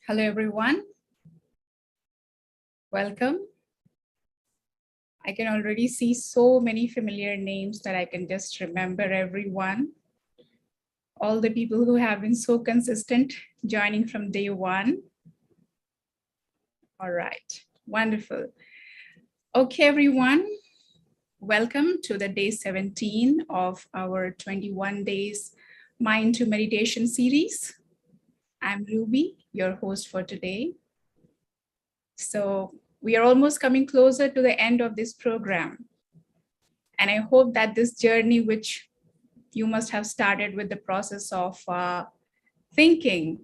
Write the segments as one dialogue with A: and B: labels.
A: Hello, everyone. Welcome. I can already see so many familiar names that I can just remember everyone. All the people who have been so consistent joining from day one. All right, wonderful. Okay, everyone. Welcome to the day 17 of our 21 days Mind to Meditation series. I'm Ruby, your host for today. So we are almost coming closer to the end of this program. And I hope that this journey, which you must have started with the process of thinking,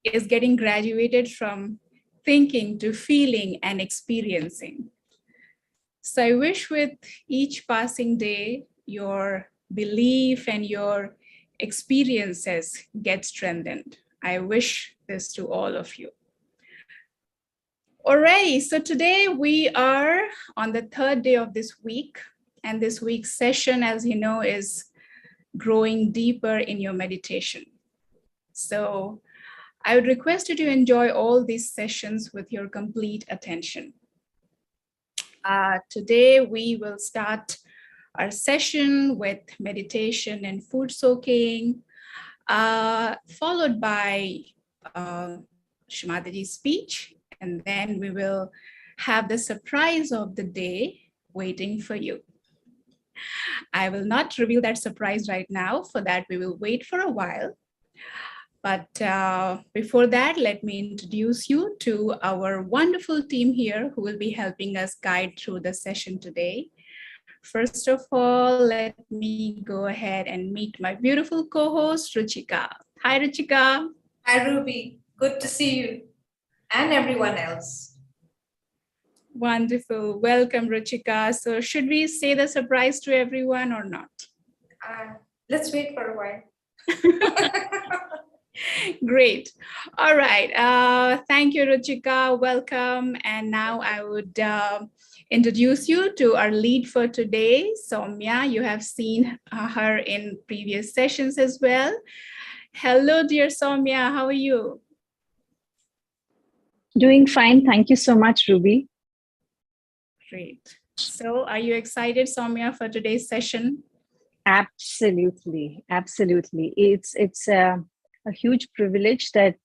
A: is getting graduated from thinking to feeling and experiencing. So I wish with each passing day, your belief and your experiences get strengthened. I wish this to all of you. Alrighty, so today we are on the third day of this week, and this week's session, as you know, is growing deeper in your meditation. So I would request you to enjoy all these sessions with your complete attention. Today we will start our session with meditation and food soaking, followed by Shri Mataji's speech. And then we will have the surprise of the day waiting for you. I will not reveal that surprise right now. For that, we will wait for a while. But before that, let me introduce you to our wonderful team here who will be helping us guide through the session today. First of all, let me go ahead and meet my beautiful co-host, Ruchika. Hi, Ruchika.
B: Hi, Ruby. Good to see you and everyone else.
A: Wonderful. Welcome, Ruchika. So should we say the surprise to everyone or not?
B: Let's wait for a while.
A: Great. All right. Thank you, Ruchika. Welcome. And now I would introduce you to our lead for today, Soumya. You have seen her in previous sessions as well. Hello, dear Soumya. How are you?
C: Doing fine. Thank you so much, Ruby.
A: Great. So are you excited, Soumya, for today's session?
C: Absolutely. Absolutely. It's a huge privilege that,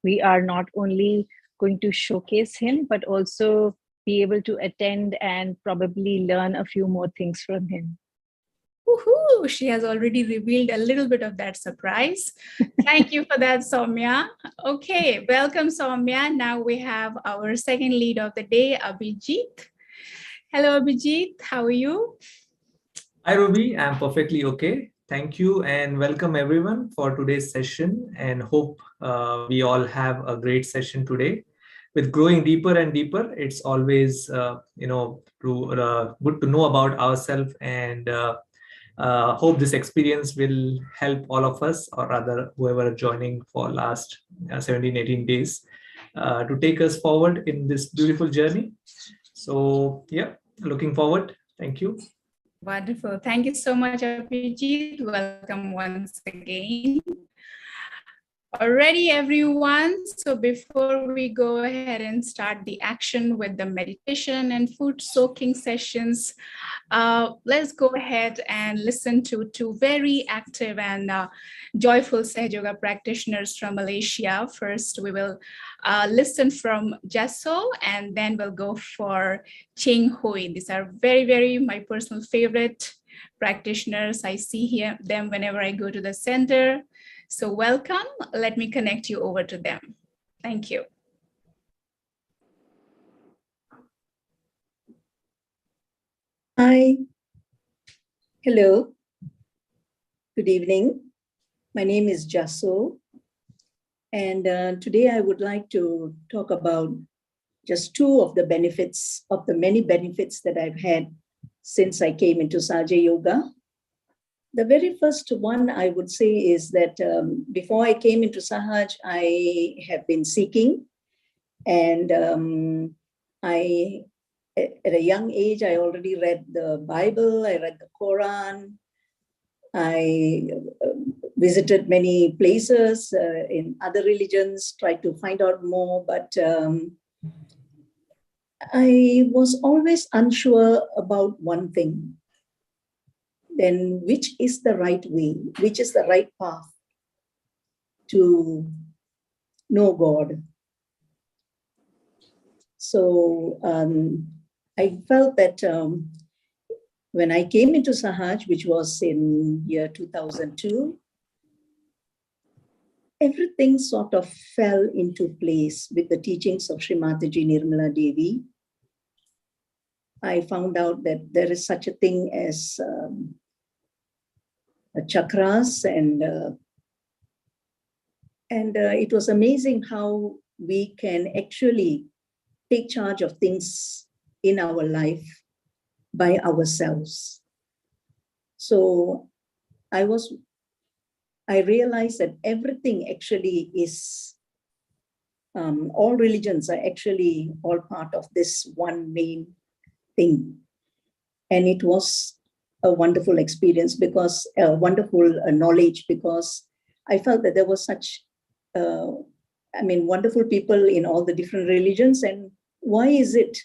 C: we are not only going to showcase him, but also be able to attend and probably learn a few more things from him.
A: Woohoo! She has already revealed a little bit of that surprise. Thank you for that, Soumya. Okay, welcome, Soumya. Now we have our second lead of the day, Abhijit. Hello, Abhijit. How are you?
D: Hi, Ruby. I'm perfectly okay. Thank you and welcome everyone for today's session, and hope we all have a great session today. With growing deeper and deeper, it's always good to know about ourselves, and hope this experience will help all of us, or rather whoever are joining for last 17, 18 days to take us forward in this beautiful journey. So yeah, looking forward. Thank you.
A: Wonderful. Thank you so much, Abhijit. Welcome once again. Alrighty, everyone. So before we go ahead and start the action with the meditation and food soaking sessions, let's go ahead and listen to two very active and joyful Sahaja Yoga practitioners from Malaysia. First, we will listen from Jasso, and then we'll go for Cheng Hui. These are very, very my personal favorite practitioners. I see them whenever I go to the center. So welcome. Let me connect you over to them. Thank you.
E: Hi. Hello. Good evening. My name is Jasso. And today I would like to talk about just two of the benefits, of the many benefits that I've had since I came into Sahaja Yoga. The very first one I would say is that before I came into Sahaj, I have been seeking, and at a young age, I already read the Bible, I read the Quran. visited many places in other religions, tried to find out more, but I was always unsure about one thing. Then which is the right way, which is the right path to know God? So I felt that when I came into Sahaj, which was in year 2002, everything sort of fell into place with the teachings of Shri Mataji Nirmala Devi. I found out that there is such a thing as chakras, and it was amazing how we can actually take charge of things in our life by ourselves. So I realized that everything actually is, all religions are actually all part of this one main thing. And it was a wonderful experience, because a wonderful knowledge, because I felt that there was such, wonderful people in all the different religions. And why is it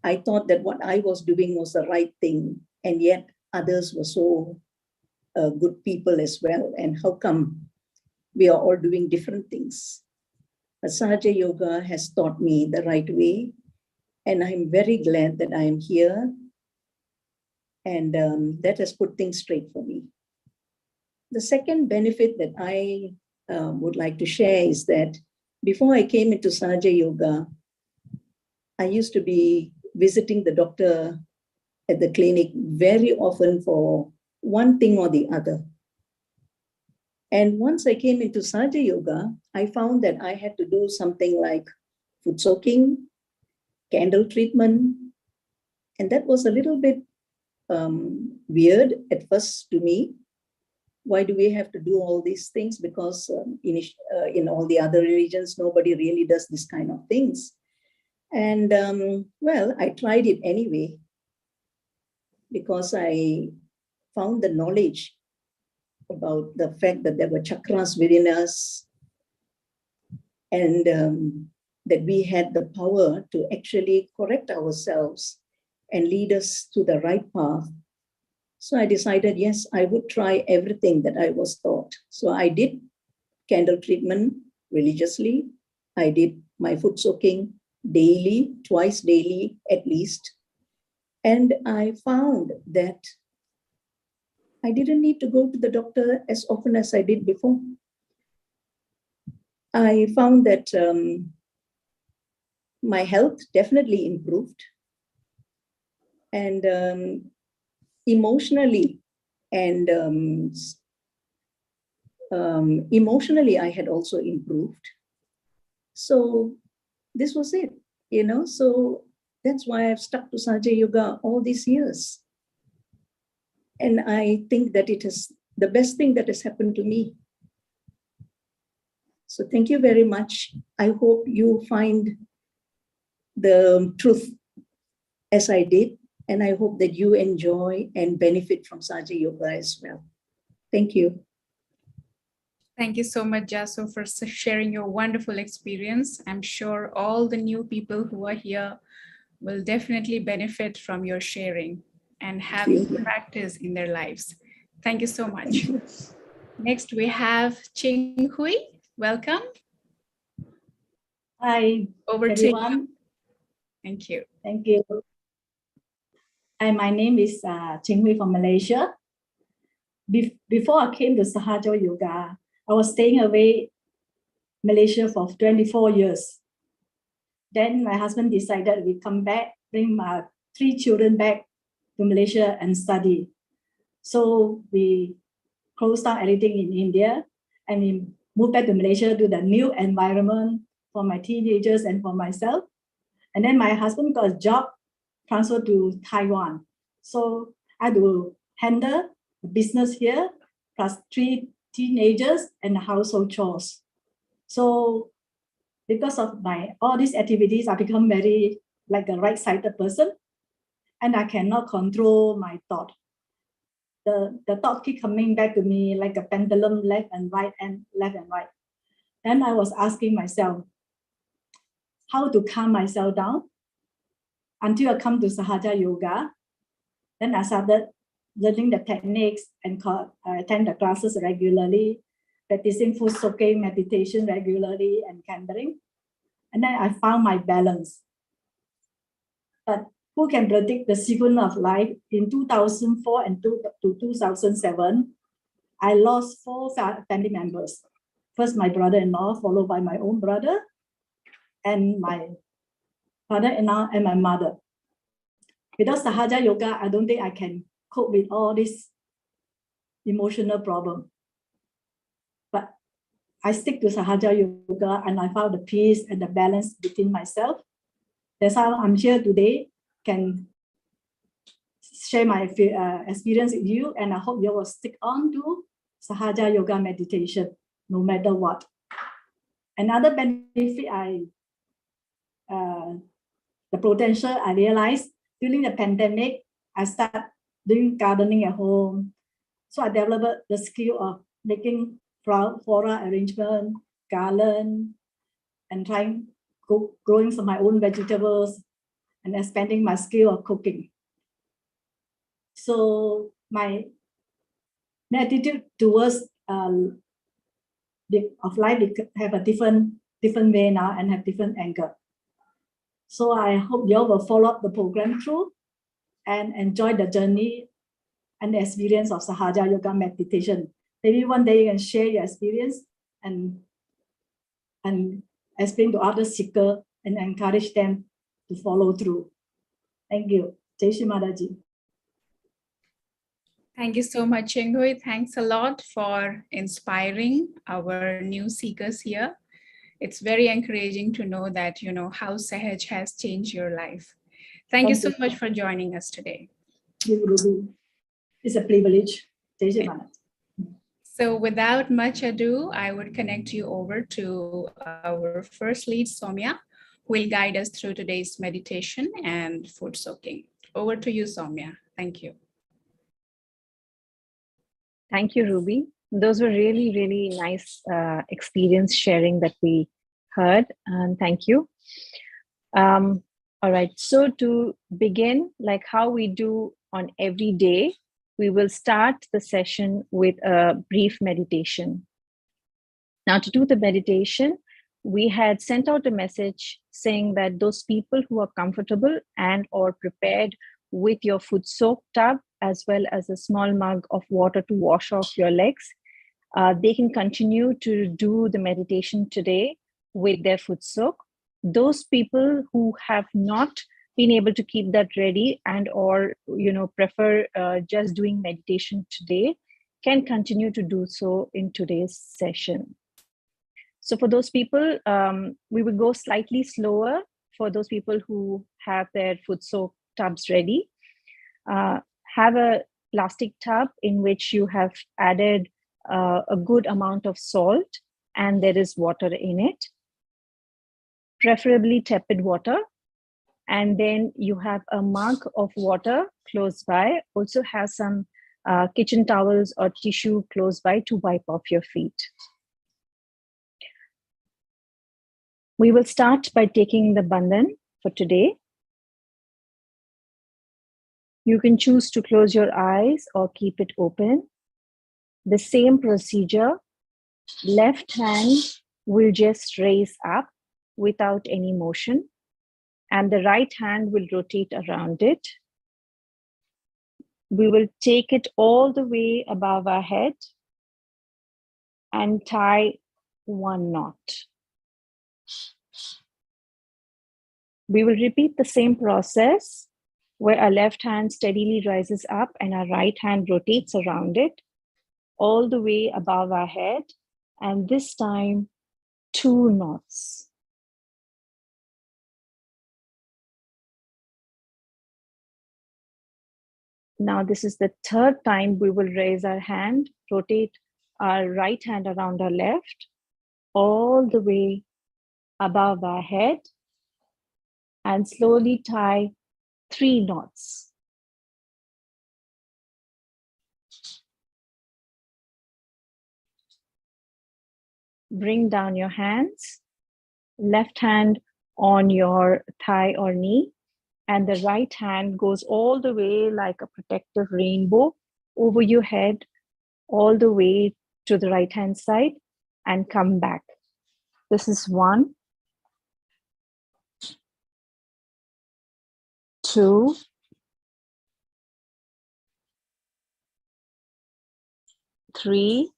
E: I thought that what I was doing was the right thing, and yet others were so good people as well? And how come we are all doing different things? Sahaja Yoga has taught me the right way, and I'm very glad that I am here, and that has put things straight for me. The second benefit that I would like to share is that before I came into Sahaja Yoga, I used to be visiting the doctor at the clinic very often for one thing or the other. And once I came into Sahaja Yoga, I found that I had to do something like foot soaking, candle treatment, and that was a little bit weird at first to me. Why do we have to do all these things? Because in all the other religions, nobody really does this kind of things. And well, I tried it anyway, because I found the knowledge about the fact that there were chakras within us, and that we had the power to actually correct ourselves and lead us to the right path. So I decided, yes, I would try everything that I was taught. So I did candle treatment religiously. I did my foot soaking daily, twice daily at least. And I found that I didn't need to go to the doctor as often as I did before. I found that my health definitely improved. And emotionally and emotionally, I had also improved. So this was it, so that's why I've stuck to Sahaja Yoga all these years. And I think that it is the best thing that has happened to me. So thank you very much. I hope you find the truth as I did. And I hope that you enjoy and benefit from Sahaja Yoga as well. Thank you.
A: Thank you so much, Jaso, for sharing your wonderful experience. I'm sure all the new people who are here will definitely benefit from your sharing and have practice in their lives. Thank you so much. Next, we have Ching Hui. Welcome.
F: Hi,
A: Over
F: everyone.
A: to you. Thank you.
F: Thank you. Hi, my name is Ching Hui from Malaysia. Before I came to Sahaja Yoga, I was staying away Malaysia for 24 years. Then my husband decided we come back, bring my 3 children back to Malaysia and study. So we closed down everything in India and we moved back to Malaysia to the new environment for my teenagers and for myself. And then my husband got a job transferred to Taiwan. So I had to handle the business here, plus 3 teenagers and household chores. So because of all these activities, I become very like a right-sided person, and I cannot control my thought. the thought keep coming back to me like a pendulum, left and right and left and right. Then I was asking myself how to calm myself down until I come to Sahaja Yoga. Then I started learning the techniques and attend the classes regularly, practicing food soaking, meditation regularly, and candling. And then I found my balance. But who can predict the sequence of life? In 2004 and to 2007, I lost 4 family members. First, my brother-in-law, followed by my own brother, and my father-in-law and my mother. Without Sahaja Yoga, I don't think I can cope with all this emotional problem. But I stick to Sahaja Yoga and I found the peace and the balance within myself. That's how I'm here today, can share my experience with you, and I hope you will stick on to Sahaja Yoga meditation, no matter what. Another benefit the potential I realized during the pandemic, I started doing gardening at home. So I developed the skill of making floral arrangement, garland, and growing some of my own vegetables and expanding my skill of cooking. So my attitude towards of life have a different way now and have different angle. So I hope you all will follow up the program through and enjoy the journey and the experience of Sahaja Yoga meditation. Maybe one day you can share your experience and explain to other seekers and encourage them to follow through. Thank you. Shri Mataji.
A: Thank you so much, Chenghui. Thanks a lot for inspiring our new seekers here. It's very encouraging to know that, how Sahaj has changed your life. Thank you so much for joining us today.
F: It's a privilege. Shri Mataji.
A: So without much ado, I would connect you over to our first lead, Soumya, who will guide us through today's meditation and food soaking. Over to you, Soumya. Thank you.
C: Thank you, Ruby. Those were really, really nice experience sharing that we heard. And thank you. All right. So to begin, like how we do on every day, we will start the session with a brief meditation. Now, to do the meditation, we had sent out a message saying that those people who are comfortable and or prepared with your foot soak tub, as well as a small mug of water to wash off your legs, they can continue to do the meditation today with their foot soak. Those people who have not been able to keep that ready and or prefer just doing meditation today can continue to do so in today's session. So for those people, we will go slightly slower for those people who have their foot soak tubs ready. Have a plastic tub in which you have added a good amount of salt and there is water in it, preferably tepid water. And then you have a mug of water close by. Also have some kitchen towels or tissue close by to wipe off your feet. We will start by taking the bandhan for today. You can choose to close your eyes or keep it open. The same procedure, left hand will just raise up without any motion, and the right hand will rotate around it. We will take it all the way above our head and tie 1 knot. We will repeat the same process where our left hand steadily rises up and our right hand rotates around it all the way above our head, and this time 2 knots. Now this is the 3rd time we will raise our hand, rotate our right hand around our left, all the way above our head, and slowly tie 3 knots. bring down your hands, left hand on your thigh or knee, and the right hand goes all the way like a protective rainbow over your head, all the way to the right hand side and come back. This is 1, 2, 3,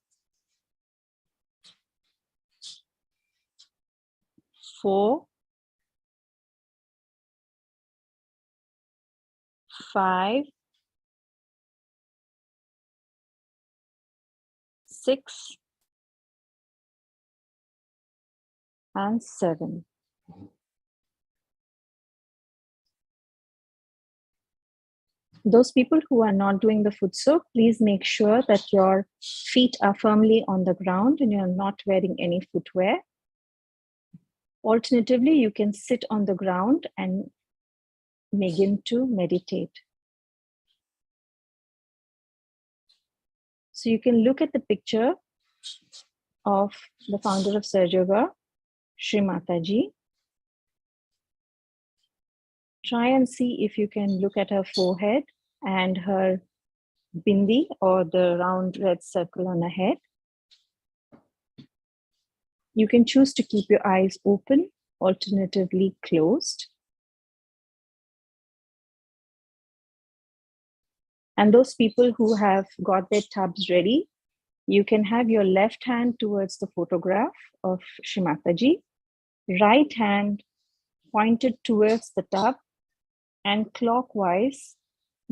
C: 4, 5, 6, and 7. Those people who are not doing the foot soak, please make sure that your feet are firmly on the ground and you're not wearing any footwear. Alternatively, you can sit on the ground and begin to meditate. So you can look at the picture of the founder of Sahaja Yoga, Shri Mataji. Try and see if you can look at her forehead and her bindi, or the round red circle on her head. You can choose to keep your eyes open, alternatively closed. And those people who have got their tubs ready, you can have your left hand towards the photograph of Shri Mataji, right hand pointed towards the tub, and clockwise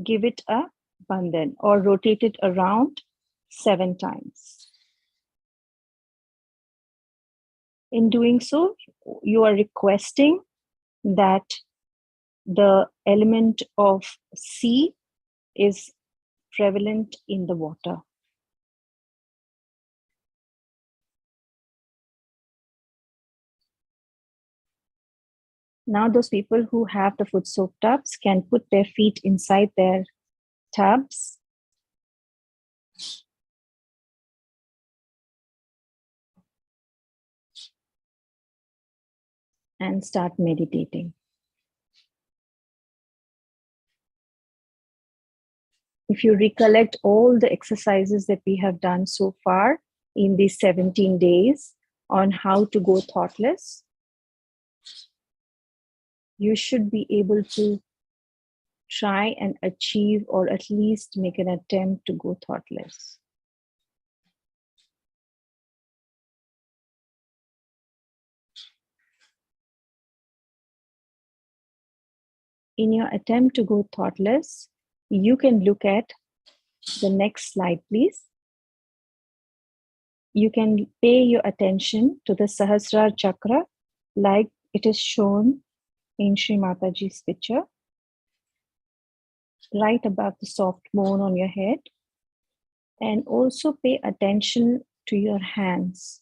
C: give it a bandhan or rotate it around 7 times. In doing so, you are requesting that the element of sea is prevalent in the water. Now those people who have the foot soak tubs can put their feet inside their tubs and start meditating. If you recollect all the exercises that we have done so far in these 17 days on how to go thoughtless, you should be able to try and achieve, or at least make an attempt to go thoughtless. In your attempt to go thoughtless, you can look at the next slide, please. You can pay your attention to the Sahasrara Chakra like it is shown in Shri Mataji's picture, right above the soft bone on your head. And also pay attention to your hands.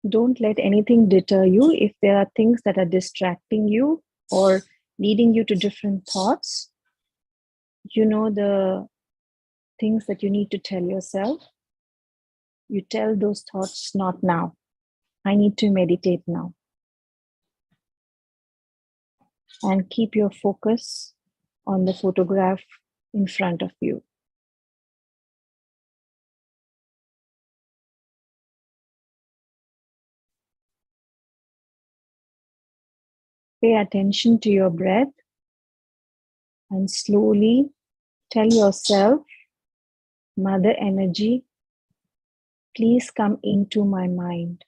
C: Don't let anything deter you. If there are things that are distracting you or leading you to different thoughts, you know the things that you need to tell yourself. You tell those thoughts, not now. I need to meditate now. And keep your focus on the photograph in front of you. Pay attention to your breath and slowly tell yourself, Mother Energy, please come into my mind.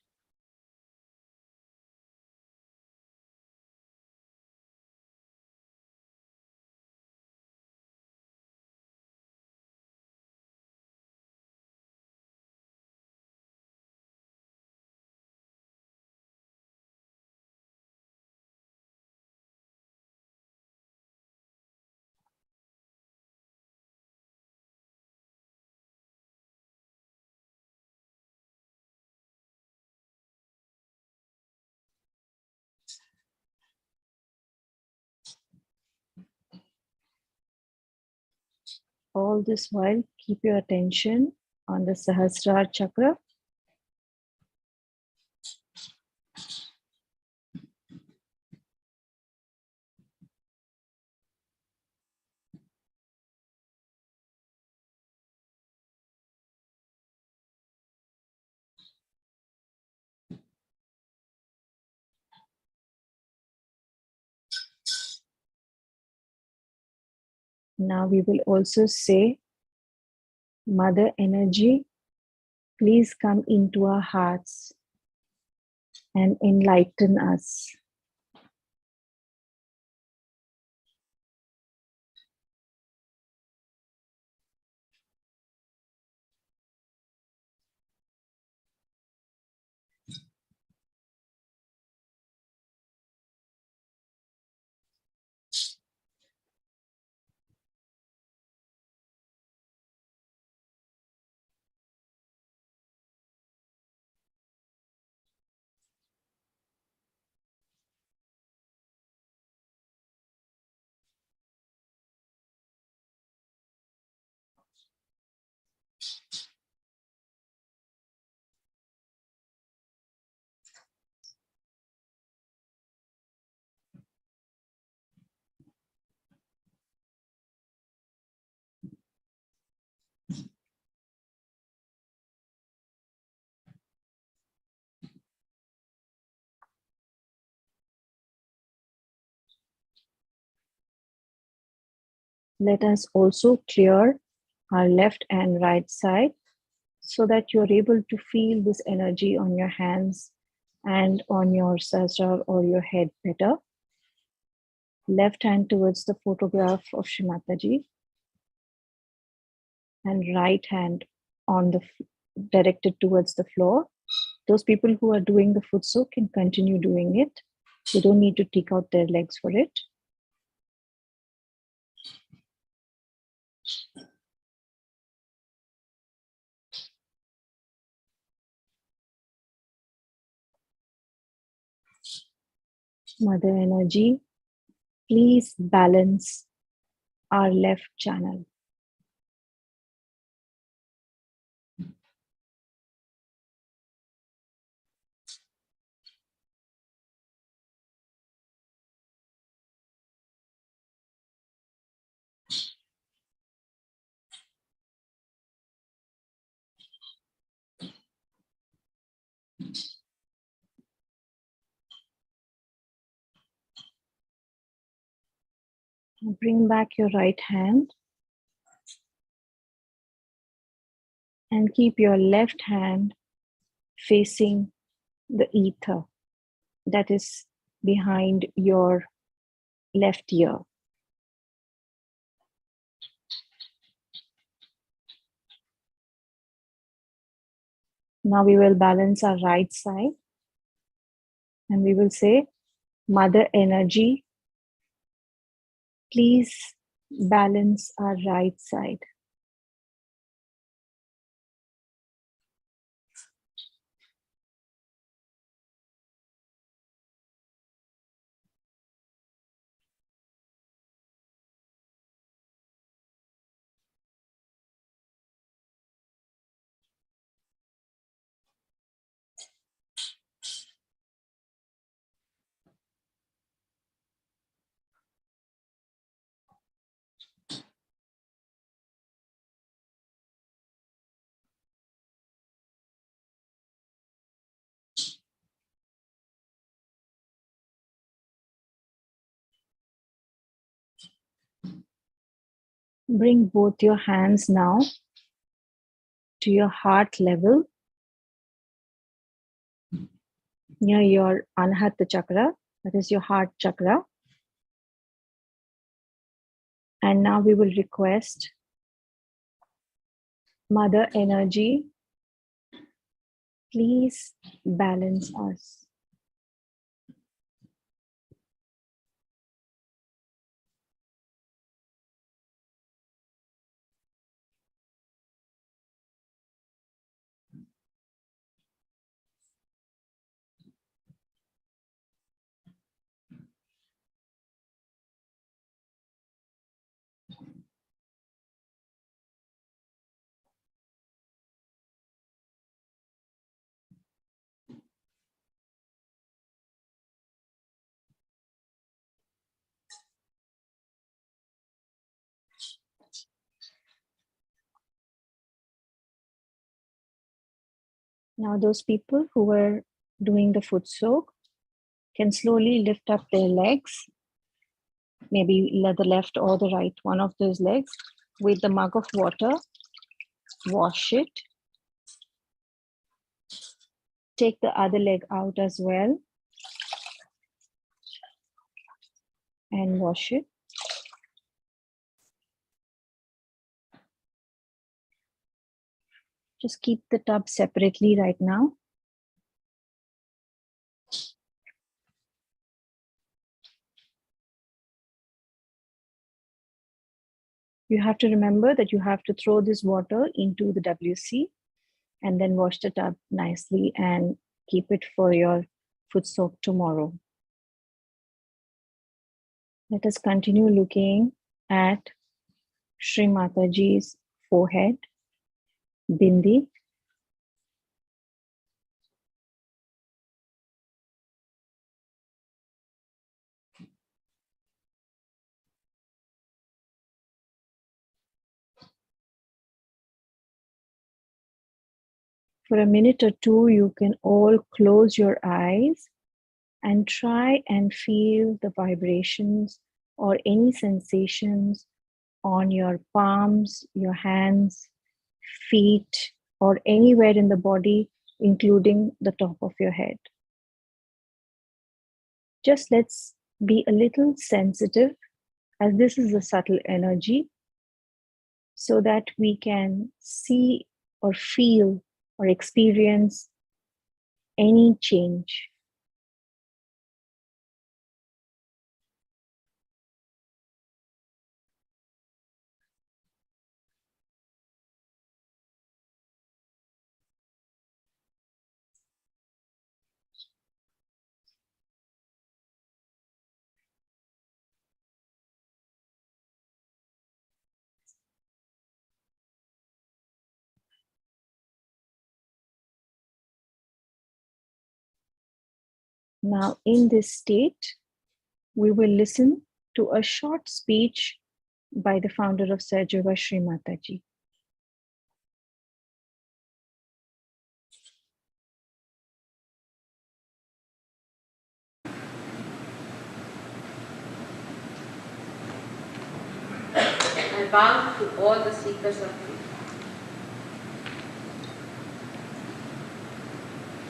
C: All this while, keep your attention on the Sahasrara chakra. Now we will also say, Mother Energy, please come into our hearts and enlighten us. Let us also clear our left and right side so that you're able to feel this energy on your hands and on your sastra or your head better. Left hand towards the photograph of Shri Mataji and right hand on the directed towards the floor. Those people who are doing the foot soak can continue doing it. They don't need to take out their legs for it. Mother Energy, please balance our left channel. Bring back your right hand and keep your left hand facing the ether that is behind your left ear. Now we will balance our right side and we will say, Mother Energy, please balance our right side. Bring both your hands now to your heart level near your Anahata chakra, that is your heart chakra. And now we will request Mother Energy, please balance us. Now, those people who were doing the foot soak can slowly lift up their legs, maybe the left or the right, one of those legs, with the mug of water, wash it, take the other leg out as well, and wash it. Just keep the tub separately right now. You have to remember that you have to throw this water into the WC and then wash the tub nicely and keep it for your foot soak tomorrow. Let us continue looking at Shri Mataji's forehead, bindi. For a minute or two, you can all close your eyes and try and feel the vibrations or any sensations on your palms, your hands, feet, or anywhere in the body, including the top of your head. Just let's be a little sensitive, as this is a subtle energy, so that we can see or feel or experience any change. Now, in this state, we will listen to a short speech by the founder of Sahaja Yoga, Shri Mataji.
G: I bow to all the seekers of truth.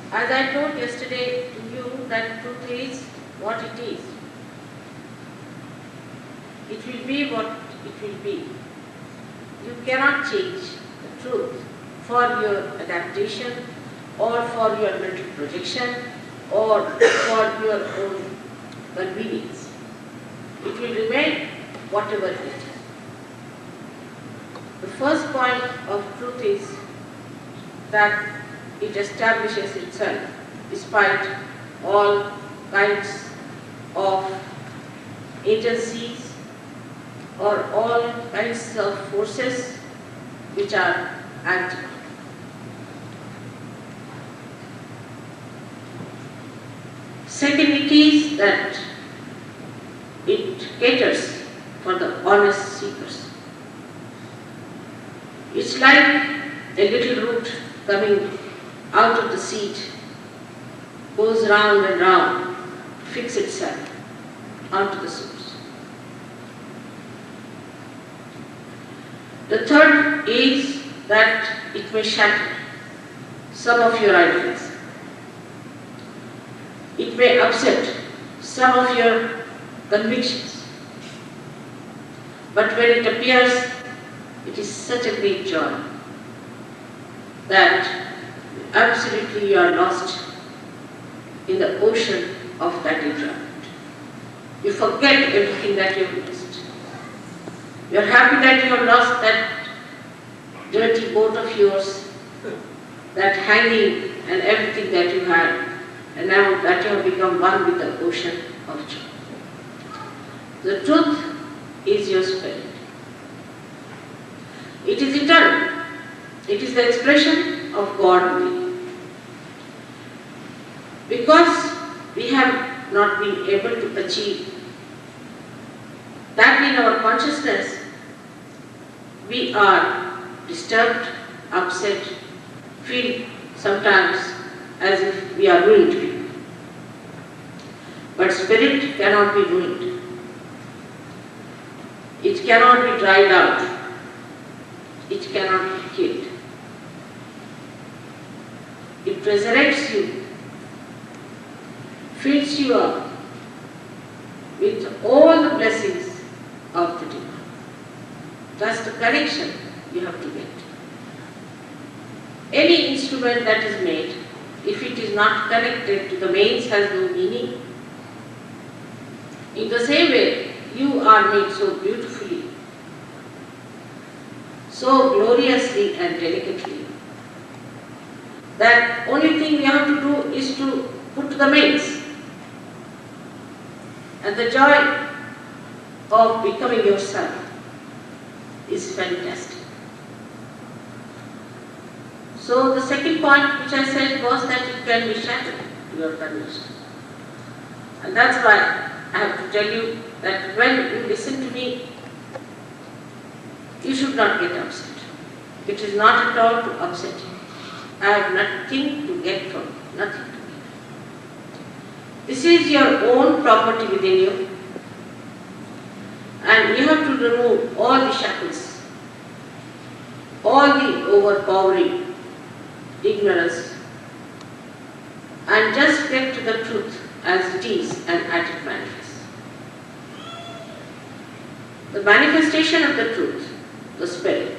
G: As I told yesterday to you that truth is what it is. It will be what it will be. You cannot change the truth for your adaptation or for your mental projection or for your own convenience. It will remain whatever it is. The first point of truth is that it establishes itself despite all kinds of agencies or all kinds of forces which are active. Second, it is that it caters for the honest seekers. It's like a little root coming out of the seed, goes round and round, fix itself onto the source. The third is that it may shatter some of your ideas. It may upset some of your convictions. But when it appears, it is such a great joy that absolutely you are lost in the ocean of that enjoyment. You forget everything that you have missed. You are happy that you have lost that dirty boat of yours, that hanging and everything that you had, and now that you have become one with the ocean of joy. The truth is your spirit. It is eternal. It is the expression of God within you. Because we have not been able to achieve that in our consciousness, we are disturbed, upset, feel sometimes as if we are ruined people. But spirit cannot be ruined. It cannot be dried out. It cannot be killed. It resurrects you, fills you up with all the blessings of the divine. That's the connection you have to get. Any instrument that is made, if it is not connected to the mains, has no meaning. In the same way, you are made so beautifully, so gloriously and delicately, that only thing we have to do is to put the mains. And the joy of becoming yourself is fantastic. So the second point which I said was that it can be shattered to your condition. And that's why I have to tell you that when you listen to me, you should not get upset. It is not at all to upset you. I have nothing to get from you, nothing to get. This is your own property within you, and you have to remove all the shackles, all the overpowering ignorance, and just get to the truth as it is and at it manifests. The manifestation of the truth, the spirit,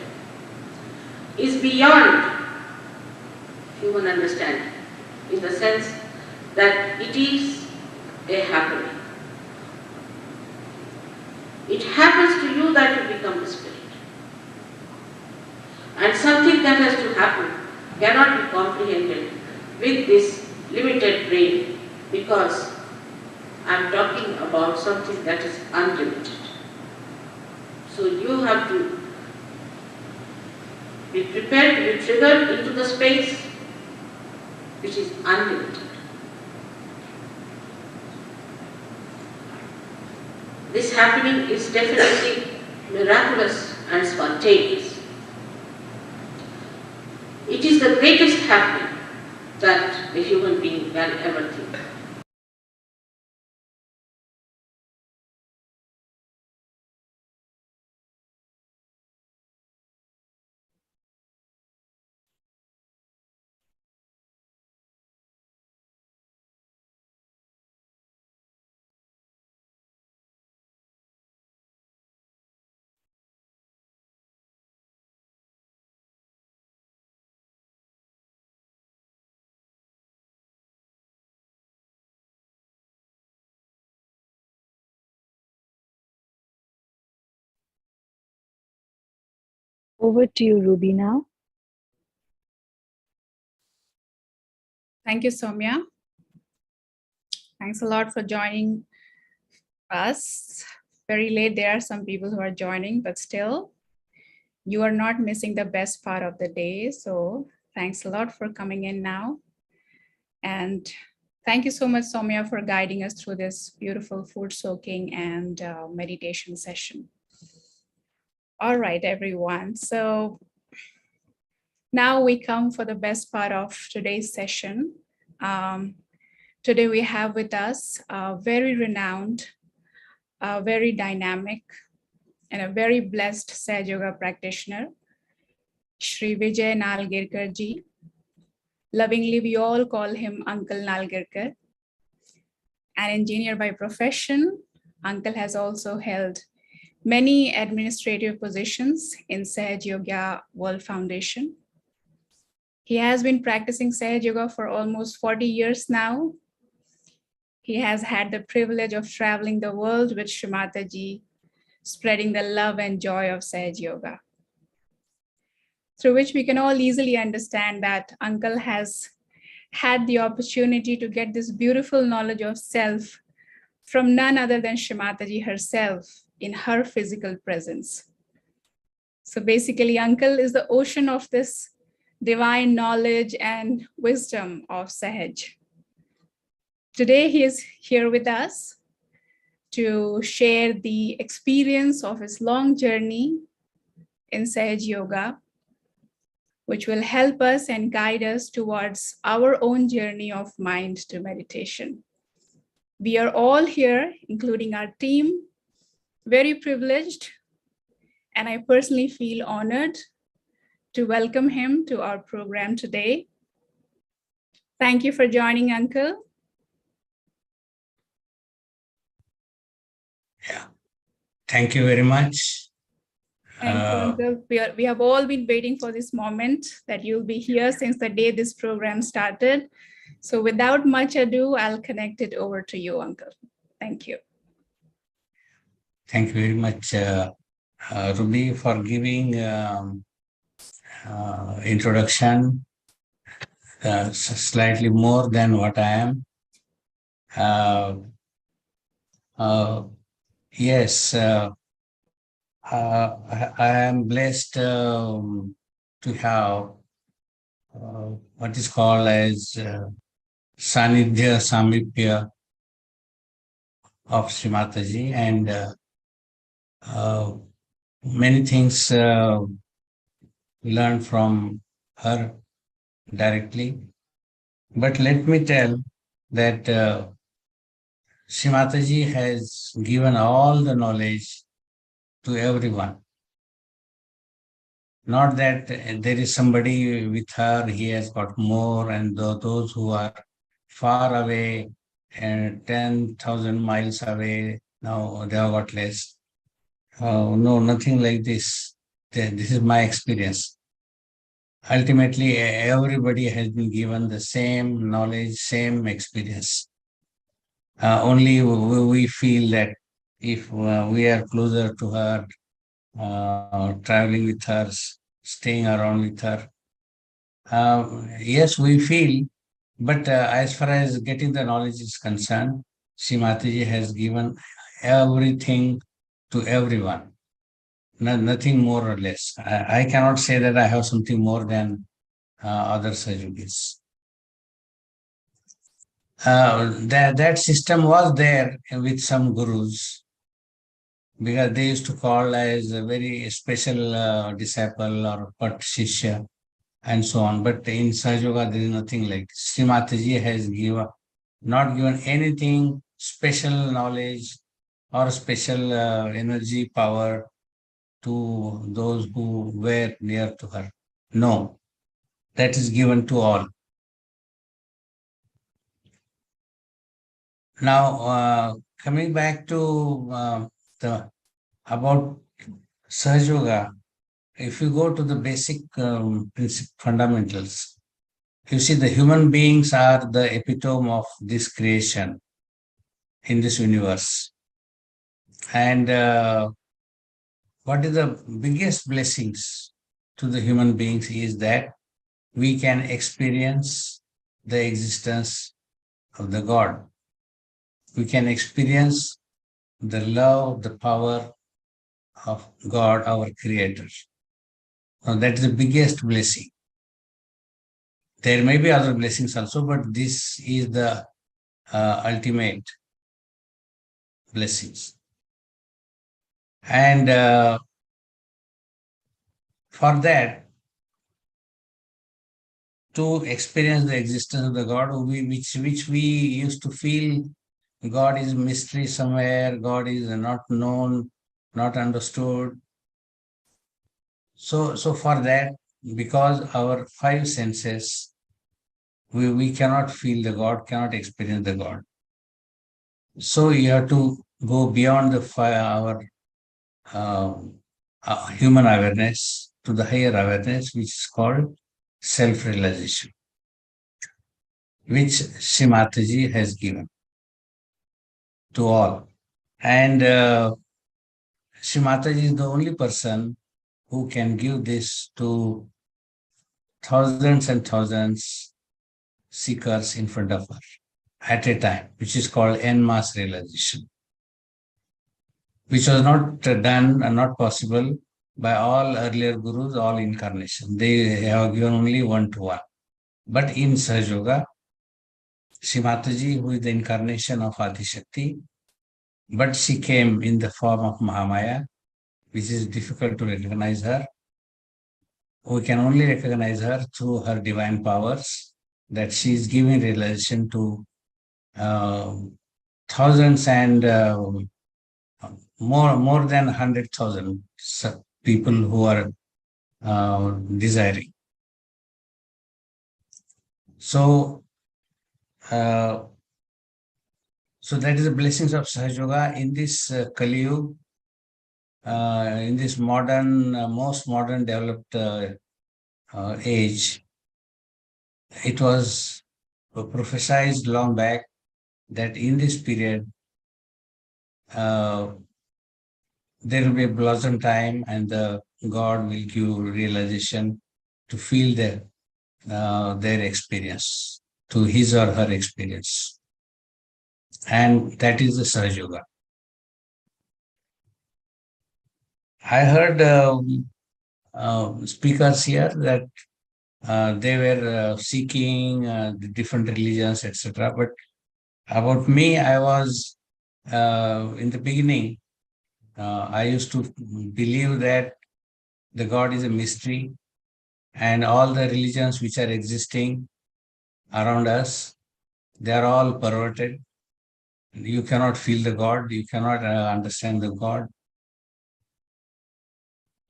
G: is beyond human understanding, in the sense that it is a happening. It happens to you that you become the spirit. And something that has to happen cannot be comprehended with this limited brain, because I am talking about something that is unlimited. So you have to be prepared to be triggered into the space which is unlimited. This happening is definitely miraculous and spontaneous. It is the greatest happening that a human being can ever think.
C: Over to you, Ruby, now.
A: Thank you, Soumya. Thanks a lot for joining us. Very late, there are some people who are joining, but still, you are not missing the best part of the day. So thanks a lot for coming in now. And thank you so much, Soumya, for guiding us through this beautiful food soaking and meditation session. All right, everyone. So now we come for the best part of today's session. Today we have with us a very renowned, very dynamic, and a very blessed Sahaja Yoga practitioner, Shri Vijay Nalgirkar ji. Lovingly, we all call him Uncle Nalgirkar. An engineer by profession, Uncle has also held many administrative positions in Sahaja Yoga World Foundation. He has been practicing Sahaja Yoga for almost 40 years now. He has had the privilege of traveling the world with Shri Mataji, spreading the love and joy of Sahaja Yoga, through which we can all easily understand that Uncle has had the opportunity to get this beautiful knowledge of self from none other than Shri Mataji herself in her physical presence. So basically, Uncle is the ocean of this divine knowledge and wisdom of Sahaj. Today, he is here with us to share the experience of his long journey in Sahaja Yoga, which will help us and guide us towards our own journey of mind to meditation. We are all here, including our team, very privileged, and I personally feel honored to welcome him to our program today. Thank you for joining, Uncle.
H: Yeah, thank you very much.
A: Thank you, Uncle. We have all been waiting for this moment that you'll be here since the day this program started. So without much ado, I'll connect it over to you, Uncle. Thank you.
H: Thank you very much, Ruby, for giving introduction slightly more than what I am. Yes, I am blessed to have what is called as Sanidhya Samipya of Shri Mataji, and many things learned from her directly. But let me tell that Shri Mataji has given all the knowledge to everyone. Not that there is somebody with her, he has got more, and those who are far away and 10,000 miles away, now they have got less. No, nothing like this. This is my experience. Ultimately, everybody has been given the same knowledge, same experience. Only we feel that if we are closer to her, traveling with her, staying around with her, yes, we feel, but as far as getting the knowledge is concerned, Shri Mataji has given everything to everyone. Nothing more or less. I cannot say that I have something more than other Sajogis. That system was there with some gurus, because they used to call as a very special disciple or Pat Shishya and so on. But in Sahaja Yoga, there is nothing like this. Shri Mataji has not given anything special knowledge or special energy power to those who were near to her. No, that is given to all. Now, coming back to about Sahaja Yoga, if you go to the basic fundamentals, you see the human beings are the epitome of this creation in this universe. And what is the biggest blessings to the human beings is that we can experience the existence of the God. We can experience the love, the power of God, our Creator. Now, that is the biggest blessing. There may be other blessings also, but this is the ultimate blessings. And for that, to experience the existence of the God, which we used to feel God is mystery somewhere, God is not known, not understood. So for that, because our five senses, we cannot feel the God, cannot experience the God. So you have to go beyond our human awareness to the higher awareness, which is called self-realization, which Shri Mataji has given to all. And Shri Mataji is the only person who can give this to thousands and thousands seekers in front of her at a time, which is called en masse realization, which was not done and not possible by all earlier gurus, all incarnations. They have given only one-to-one. But in Sahaja Yoga, Shri Mataji, who is the incarnation of Adi Shakti, but she came in the form of Mahamaya, which is difficult to recognize her, we can only recognize her through her divine powers, that she is giving realization to thousands and more than 100,000 people who are desiring. So, so that is the blessings of Sahaja Yoga in this Kali Yuga, in this modern, most modern developed age. It was prophesied long back that in this period there will be a blossom time, and the God will give realization to feel their experience, to his or her experience. And that is the Sahaja Yoga. I heard speakers here that they were seeking the different religions, etc. But about me, I was in the beginning, I used to believe that the God is a mystery, and all the religions which are existing around us, they are all perverted. You cannot feel the God, you cannot understand the God.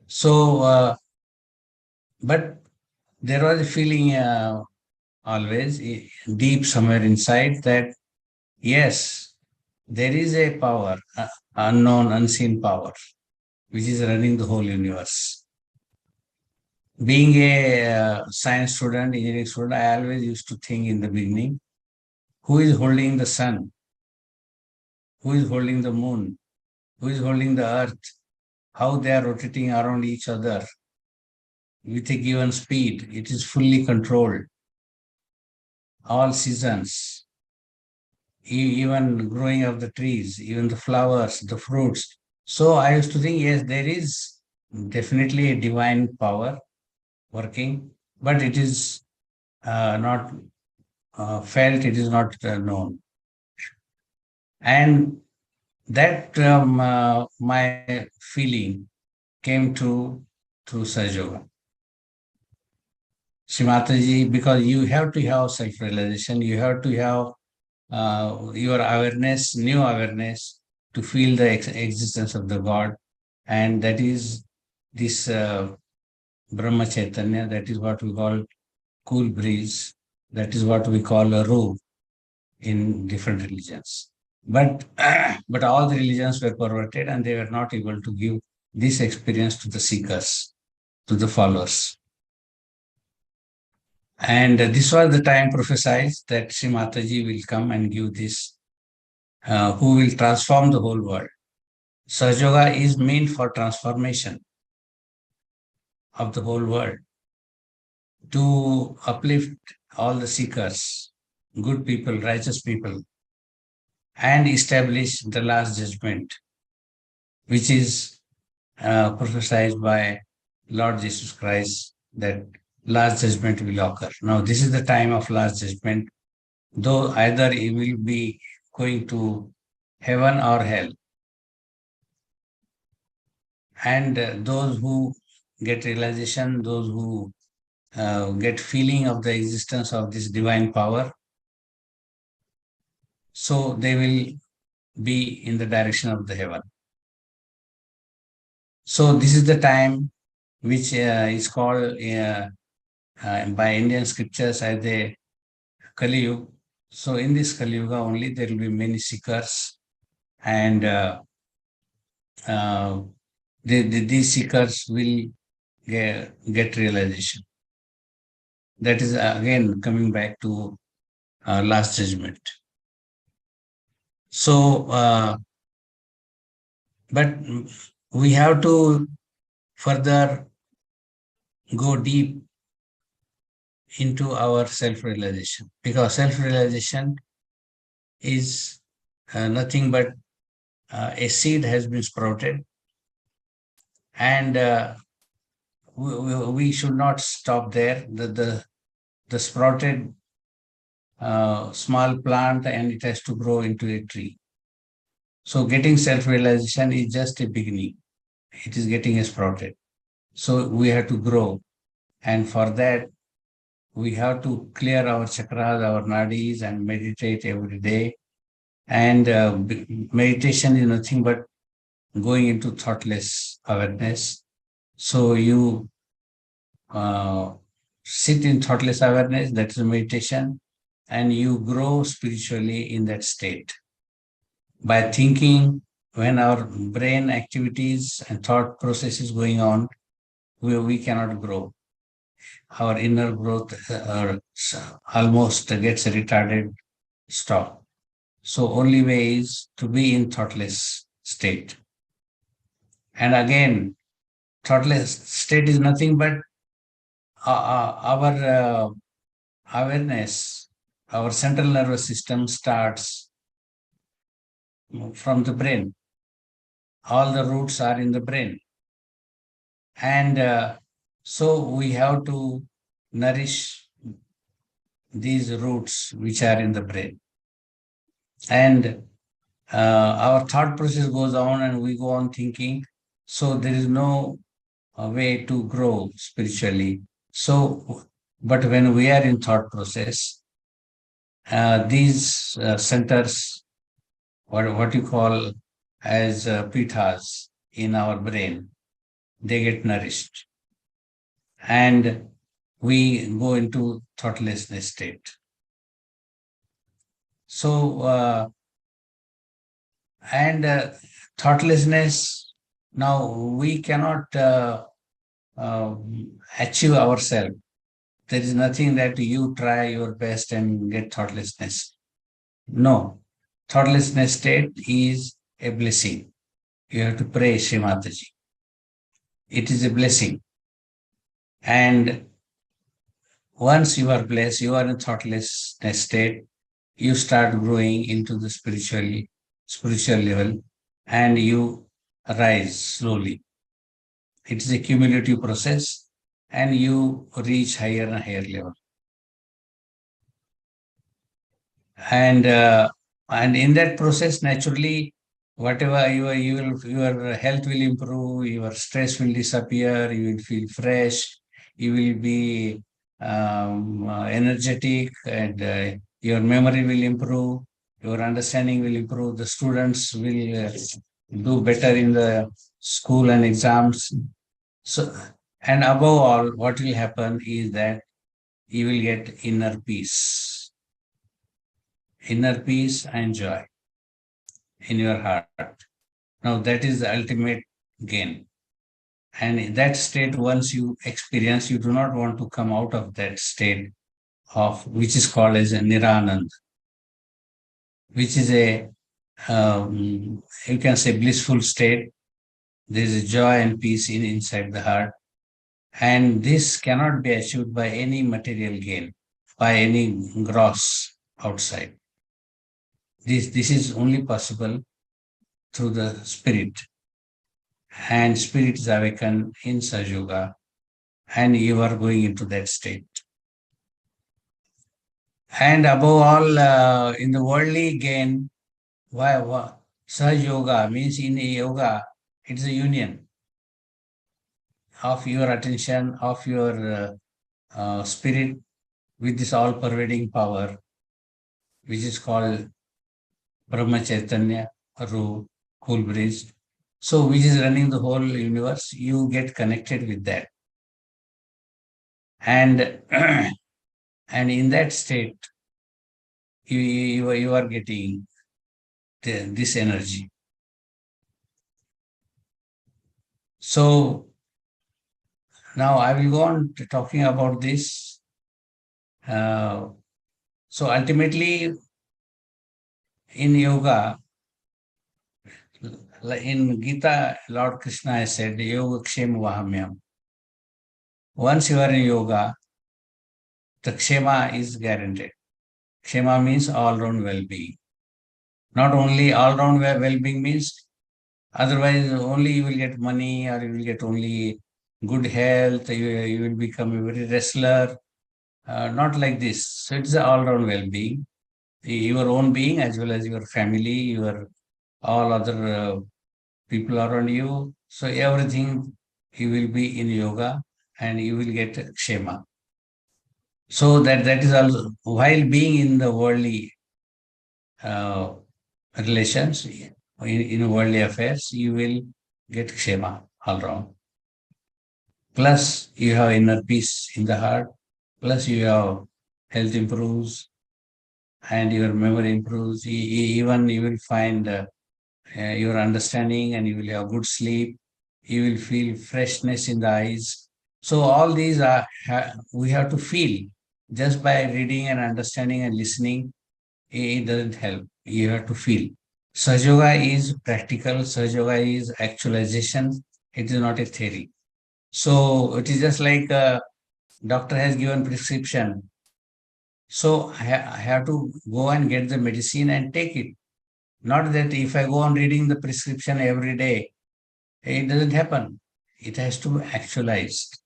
H: So, but there was a feeling always deep somewhere inside that, yes, there is a power, unknown, unseen power, which is running the whole universe. Being a science student, engineering student, I always used to think in the beginning, who is holding the sun? Who is holding the moon? Who is holding the earth? How they are rotating around each other with a given speed. It is fully controlled. All seasons, even growing of the trees, even the flowers, the fruits. So I used to think, yes, there is definitely a divine power working, but it is not felt, it is not known. And that my feeling came through Sahaja Yoga. Shri Mataji, because you have to have self-realization, you have to have your awareness, new awareness, to feel the existence of the God. And that is this Brahma Chaitanya, that is what we call cool breeze, that is what we call a ruh in different religions. But but all the religions were perverted, and they were not able to give this experience to the seekers, to the followers. And this was the time prophesied that Shri Mataji will come and give this, who will transform the whole world. Sahaja Yoga is meant for transformation of the whole world, to uplift all the seekers, good people, righteous people, and establish the last judgment, which is prophesied by Lord Jesus Christ, that last judgment will occur. Now, this is the time of last judgment, though either he will be going to heaven or hell. And those who get realization, those who get feeling of the existence of this divine power, so they will be in the direction of the heaven. So this is the time which is called by Indian scriptures as the Kali Yuga. So in this Kali Yuga only there will be many seekers, and these seekers will get realization. That is again coming back to last judgment. So, but we have to further go deep into our self-realization, because self-realization is nothing but a seed has been sprouted, and we should not stop there. The sprouted small plant, and it has to grow into a tree. So getting self-realization is just a beginning. It is getting sprouted. So we have to grow And for that, we have to clear our chakras, our nadis, and meditate every day. And meditation is nothing but going into thoughtless awareness. So you sit in thoughtless awareness, that is meditation, and you grow spiritually in that state. By thinking, when our brain activities and thought process is going on, we cannot grow. Our inner growth almost gets retarded, stop. So only way is to be in thoughtless state. And again, thoughtless state is nothing but our awareness, our central nervous system starts from the brain. All the roots are in the brain. And so we have to nourish these roots which are in the brain. And our thought process goes on and we go on thinking. So there is no way to grow spiritually. So, but when we are in thought process, these centers, what you call as pithas in our brain, they get nourished. And we go into thoughtlessness state. So, thoughtlessness, now we cannot achieve ourselves. There is nothing that you try your best and get thoughtlessness. No, thoughtlessness state is a blessing. You have to pray Shri Mataji. It is a blessing. And once you are blessed, you are in thoughtlessness state, you start growing into the spiritual level and you rise slowly. It is a cumulative process and you reach higher and higher level. And in that process, naturally, whatever your health will improve, your stress will disappear, you will feel fresh, you will be energetic, and your memory will improve, your understanding will improve, the students will do better in the school and exams. So, and above all, what will happen is that you will get inner peace and joy in your heart. Now that is the ultimate gain. And in that state, once you experience, you do not want to come out of that state of which is called as a Niranand, which is a you can say blissful state. There is a joy and peace inside the heart. And this cannot be achieved by any material gain, by any gross outside. This is only possible through the spirit. And spirit is awakened in Sahaja Yoga, and you are going into that state. And above all, in the worldly gain, why Sahaja Yoga means in yoga, it is a union of your attention, of your spirit with this all-pervading power, which is called Brahma Chaitanya, Ru, cool breeze. So, which is running the whole universe, you get connected with that. And, and in that state, you are getting this energy. So, now I will go on to talking about this. So, ultimately, in yoga, in Gita, Lord Krishna has said, Yoga Kshema Vahamyam. Once you are in yoga, the Kshema is guaranteed. Kshema means all-round well-being. Not only all-round well-being means, otherwise only you will get money or you will get only good health, you will become a very wrestler. Not like this. So it's an all-round well-being. Your own being as well as your family, your all other people around you. So everything you will be in yoga and you will get kshema. So that is also, while being in the worldly relations, in worldly affairs, you will get kshema all round. Plus, you have inner peace in the heart. Plus, you have health improves and your memory improves. Even you will find your understanding, and you will have good sleep. You will feel freshness in the eyes. So all these are we have to feel. Just by reading and understanding and listening, it doesn't help. You have to feel. Sahaja Yoga is practical. Sahaja Yoga is actualization. It is not a theory. So it is just like a doctor has given prescription. So I have to go and get the medicine and take it. Not that if I go on reading the prescription every day, it doesn't happen. It has to be actualized.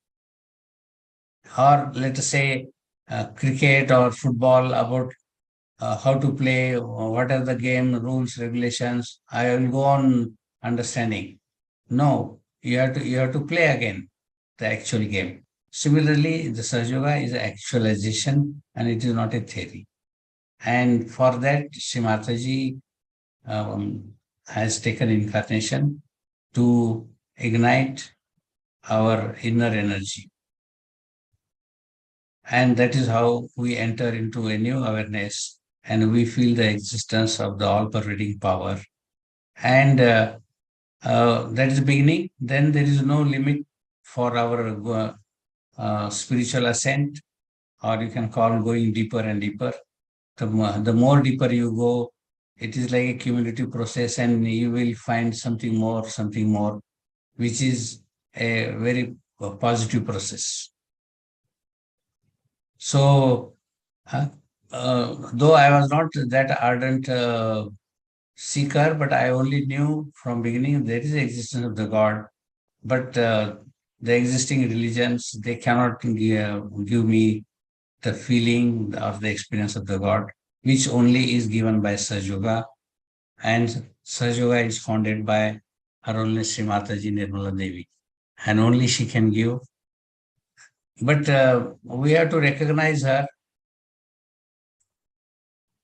H: Or let us say cricket or football, about how to play, what are the game rules, regulations. I will go on understanding. No, you have to play again the actual game. Similarly, the Sahaja Yoga is actualization, and it is not a theory. And for that, Shri Mataji has taken incarnation to ignite our inner energy. And that is how we enter into a new awareness, and we feel the existence of the all-pervading power. And that is the beginning. Then there is no limit for our spiritual ascent, or you can call going deeper and deeper. The more deeper you go, it is like a cumulative process, and you will find something more, which is a very positive process. So, though I was not that ardent seeker, but I only knew from beginning there is the existence of the God. But the existing religions, they cannot give me the feeling of the experience of the God, which only is given by Sahaja Yoga. And Sahaja Yoga is founded by Her Holiness Shri Mataji Nirmala Devi, and only she can give. But we have to recognize her,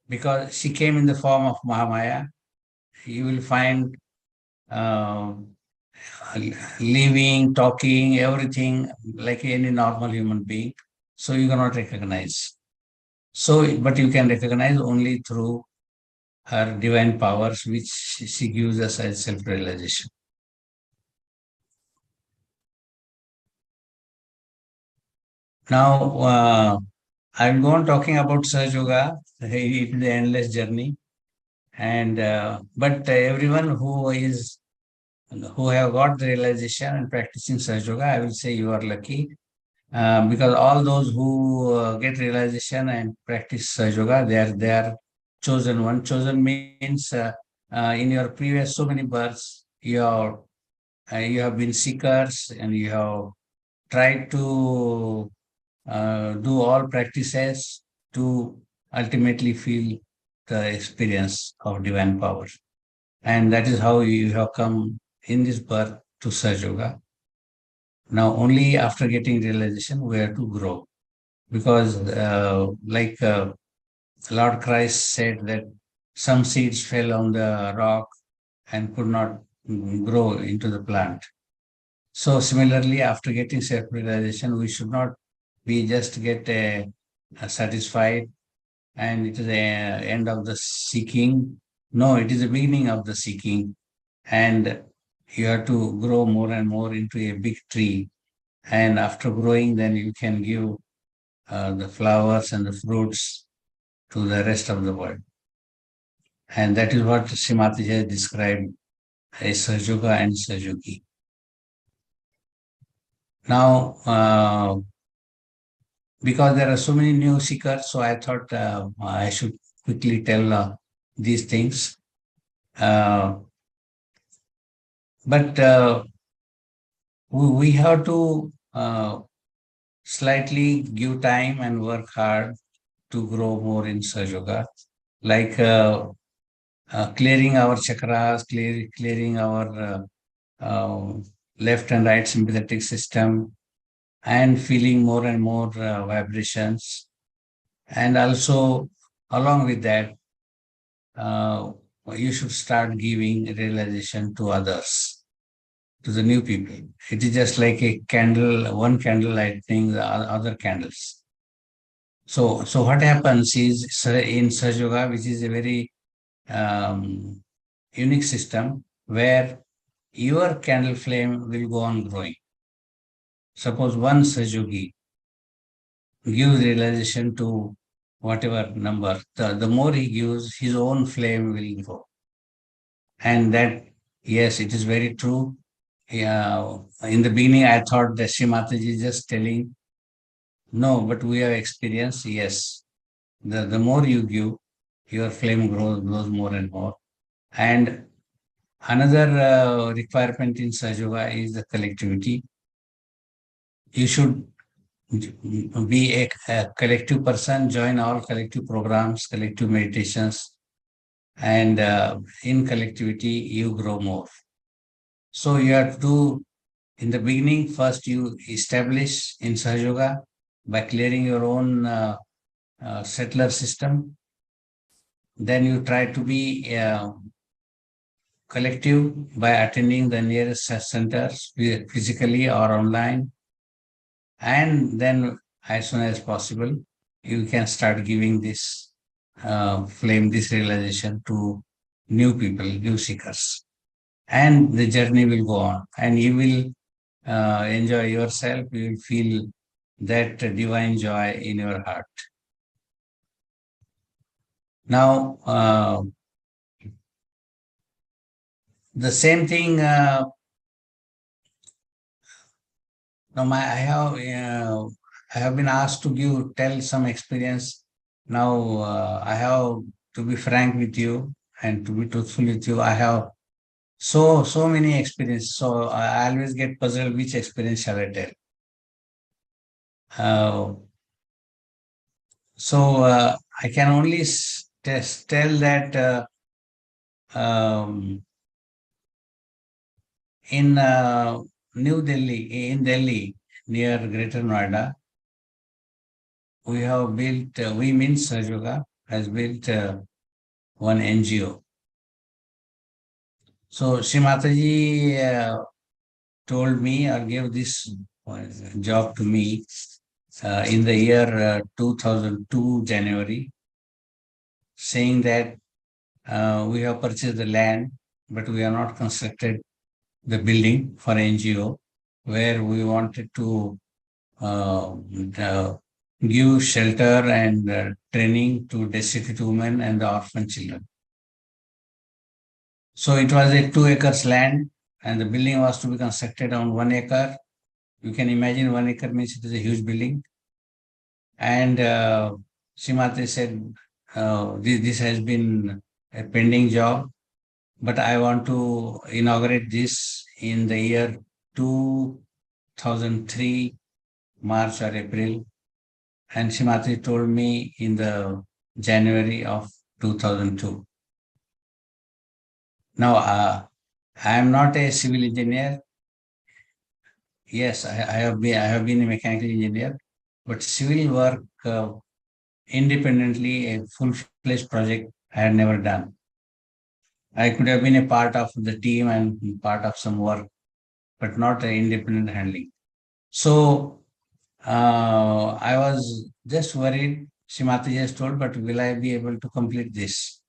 H: because she came in the form of Mahamaya. You will find living, talking, everything like any normal human being. So you cannot recognize. So, but you can recognize only through her divine powers, which she gives us as self-realization. Now, I'll go on talking about Sahaja Yoga. It is an endless journey. And but everyone who have got the realization and practicing Sahaja Yoga, I will say you are lucky. Because all those who get realization and practice Sahaja Yoga, they are chosen one. Chosen means in your previous so many births, you have been seekers, and you have tried to do all practices to ultimately feel the experience of divine power. And that is how you have come in this birth to Sahaja Yoga. Now, only after getting realization, we have to grow. Because Lord Christ said that some seeds fell on the rock and could not grow into the plant. So similarly, after getting self-realization, we should not be just get satisfied and it is the end of the seeking. No, it is the beginning of the seeking, and you have to grow more and more into a big tree. And after growing, then you can give the flowers and the fruits to the rest of the world. And that is what Shri Mataji has described as Sahaja Yoga and Sahaja Yogi. Now, because there are so many new seekers, so I thought I should quickly tell these things. But we have to slightly give time and work hard to grow more in Sahaja Yoga, like clearing our chakras, clearing our left and right sympathetic system, and feeling more and more vibrations. And also, along with that, uh, you should start giving realization to others, to the new people. It is just like a candle, one candle lighting the other candles. So what happens is in Sahaja Yoga, which is a very unique system where your candle flame will go on growing. Suppose one Sahaja gives realization to whatever number, the more he gives, his own flame will grow. And that, yes, it is very true. Yeah, in the beginning, I thought that Shri Mataji is just telling, no, but we have experienced, yes, the more you give, your flame grows more and more. And another requirement in Sahaja Yoga is the collectivity. You should be a collective person, join all collective programs, collective meditations, and in collectivity, you grow more. So you have to, in the beginning, first you establish in Sahaja Yoga by clearing your own settler system. Then you try to be collective by attending the nearest centers physically or online. And then as soon as possible, you can start giving this flame, this realization to new people, new seekers. And the journey will go on and you will enjoy yourself. You will feel that divine joy in your heart. Now, the same thing. Now, I have been asked to tell some experience. Now, I have to be frank with you and to be truthful with you. I have so many experiences. So I always get puzzled which experience shall I tell. I can only tell that in in Delhi, near Greater Noida, we have built, we means Sahaja Yoga has built one NGO. So Shri Mataji told me or gave this job to me in the year 2002 January, saying that we have purchased the land, but we have not constructed the building for NGO, where we wanted to give shelter and training to destitute women and the orphan children. So it was a 2 acres land, and the building was to be constructed on 1 acre. You can imagine 1 acre means it is a huge building. And Shrimati said, this has been a pending job, but I want to inaugurate this in the year 2003, March or April. And Shrimati told me in the January of 2002. Now, I am not a civil engineer. Yes, I have been a mechanical engineer, but civil work independently, a full-fledged project, I had never done. I could have been a part of the team and part of some work, but not an independent handling. So I was just worried. Shrimati has told, but will I be able to complete this?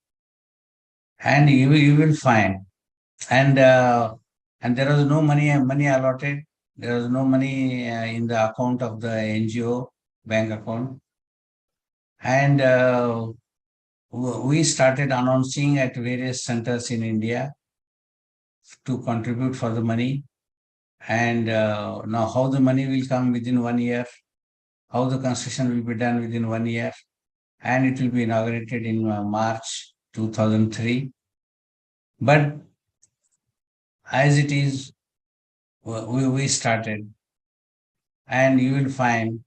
H: And you will find. And there was no money allotted. There was no money in the account of the NGO bank account. And we started announcing at various centers in India to contribute for the money. And now how the money will come within 1 year, how the construction will be done within 1 year, and it will be inaugurated in March 2003. But as it is, we started, and you will find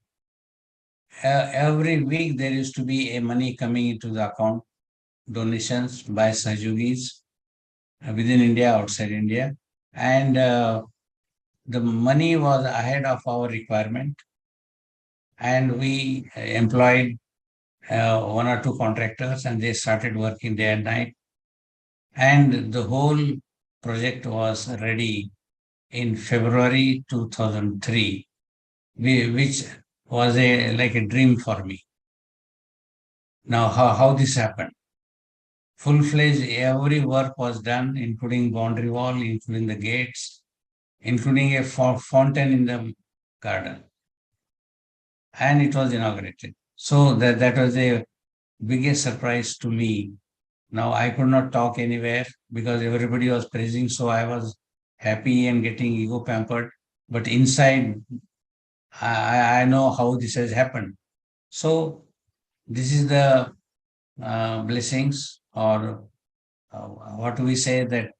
H: every week there used to be a money coming into the account, donations by Sahajogis within India, outside India. And the money was ahead of our requirement, and we employed one or two contractors, and they started working day and night. And the whole project was ready in February 2003, which was like a dream for me. Now, how this happened? Full-fledged, every work was done, including boundary wall, including the gates, including a fountain in the garden. And it was inaugurated. So that was a biggest surprise to me. Now I could not talk anywhere because everybody was praising, so I was happy and getting ego pampered. But inside, I know how this has happened. So this is the blessings, or what do we say, that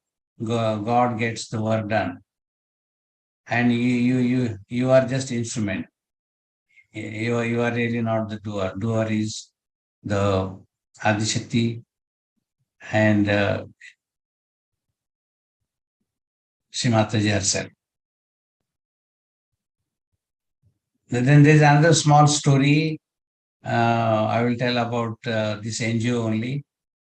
H: God gets the work done, and you are just instrument. You are really not the doer. Doer is the Adishakti and Shri Mataji herself. Then there's another small story I will tell about this NGO only,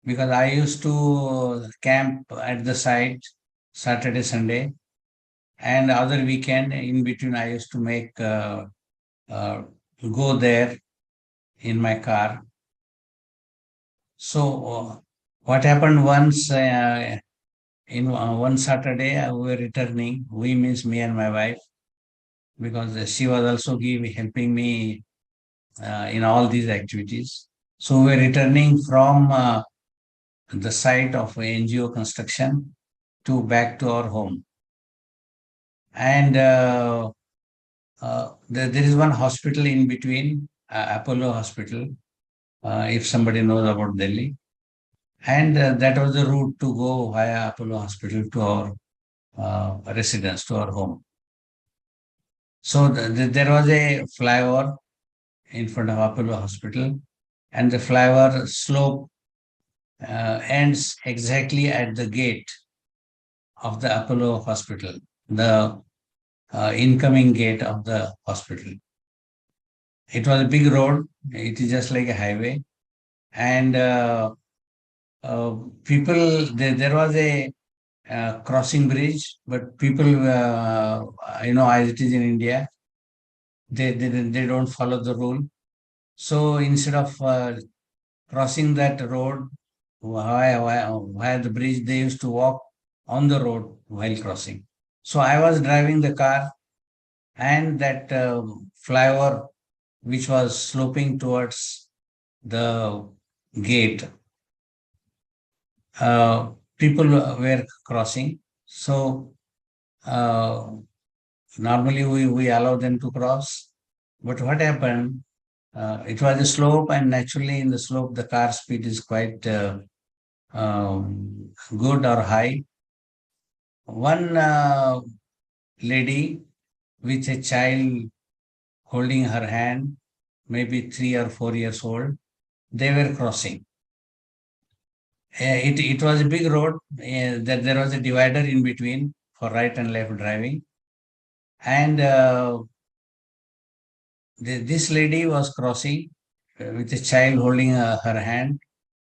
H: because I used to camp at the site Saturday, Sunday, and other weekend in between I used to make go there in my car. So what happened once, in one Saturday, we were returning. We means me and my wife, because she was also helping me in all these activities. So we were returning from the site of NGO construction back to our home. And there is one hospital in between, Apollo Hospital, if somebody knows about Delhi. And that was the route to go via Apollo Hospital to our residence, to our home. So there was a flyover in front of Apollo Hospital, and the flyover slope ends exactly at the gate of the Apollo Hospital, the incoming gate of the hospital. It was a big road. It is just like a highway. And people, there was a crossing bridge, but people, as it is in India, they don't follow the rule. So instead of crossing that road via the bridge, they used to walk on the road while crossing. So I was driving the car, and that flyover, which was sloping towards the gate, people were crossing. So normally we allow them to cross. But what happened? It was a slope, and naturally in the slope, the car speed is quite good or high. One lady with a child holding her hand, maybe 3 or 4 years old, they were crossing. It was a big road. There was a divider in between for right and left driving. And this lady was crossing with a child holding her hand.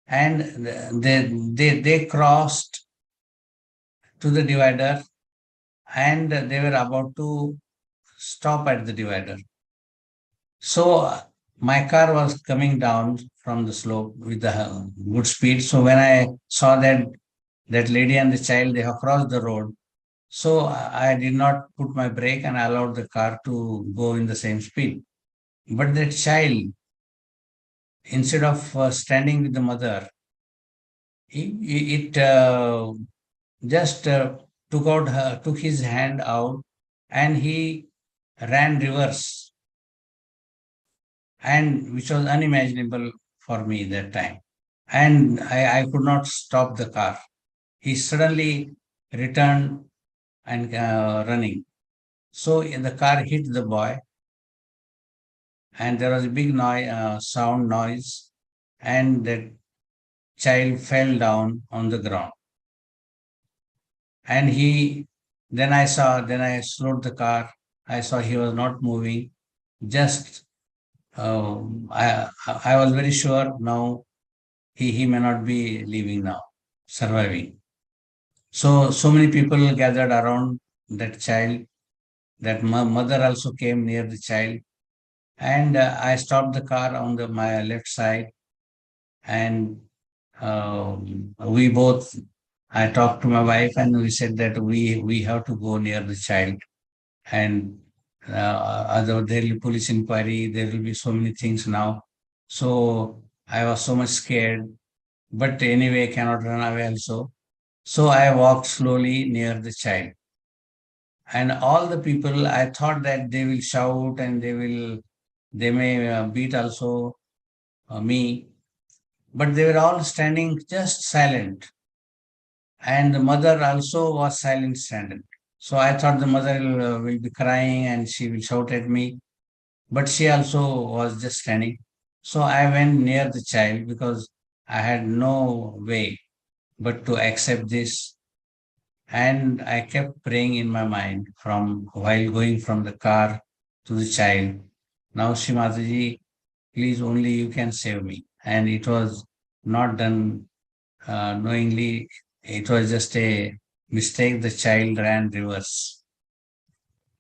H: And they crossed to the divider, and they were about to stop at the divider. So my car was coming down from the slope with a good speed. So when I saw that lady and the child, they have crossed the road, so I did not put my brake, and I allowed the car to go in the same speed. But that child, instead of standing with the mother, it just took his hand out, and he ran reverse, and which was unimaginable for me that time. And I could not stop the car. He suddenly returned and running. So the car hit the boy, and there was a big sound noise, and the child fell down on the ground. And he Then I slowed the car. I saw he was not moving. Just, I was very sure now he may not be living now, surviving. So many people gathered around that child. That mother also came near the child. And I stopped the car on my left side. And we both, I talked to my wife and we said that we have to go near the child. And other there will be police inquiry, there will be so many things now. So I was so much scared, but anyway, cannot run away also. So I walked slowly near the child. And all the people, I thought that they will shout and they may beat also me, but they were all standing just silent. And the mother also was silent, standing. So I thought the mother will be crying and she will shout at me, but she also was just standing. So I went near the child because I had no way but to accept this. And I kept praying in my mind from while going from the car to the child. Now, Shri Mataji, please only you can save me. And it was not done knowingly. It was just a mistake. The child ran reverse.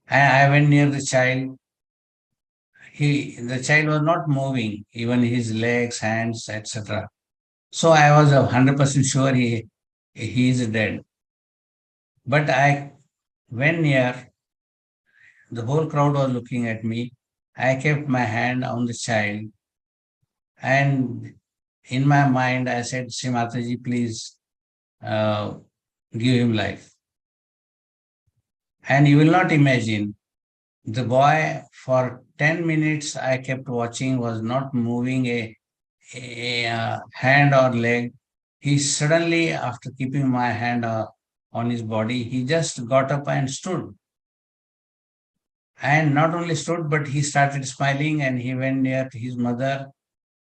H: And I went near the child. The child was not moving, even his legs, hands, etc. So I was 100% sure he is dead. But I went near. The whole crowd was looking at me. I kept my hand on the child. And in my mind, I said, Shri Mataji, please give him life. And you will not imagine, the boy for 10 minutes I kept watching was not moving a hand or leg. He suddenly, after keeping my hand on his body, he just got up and stood. And not only stood, but he started smiling and he went near to his mother.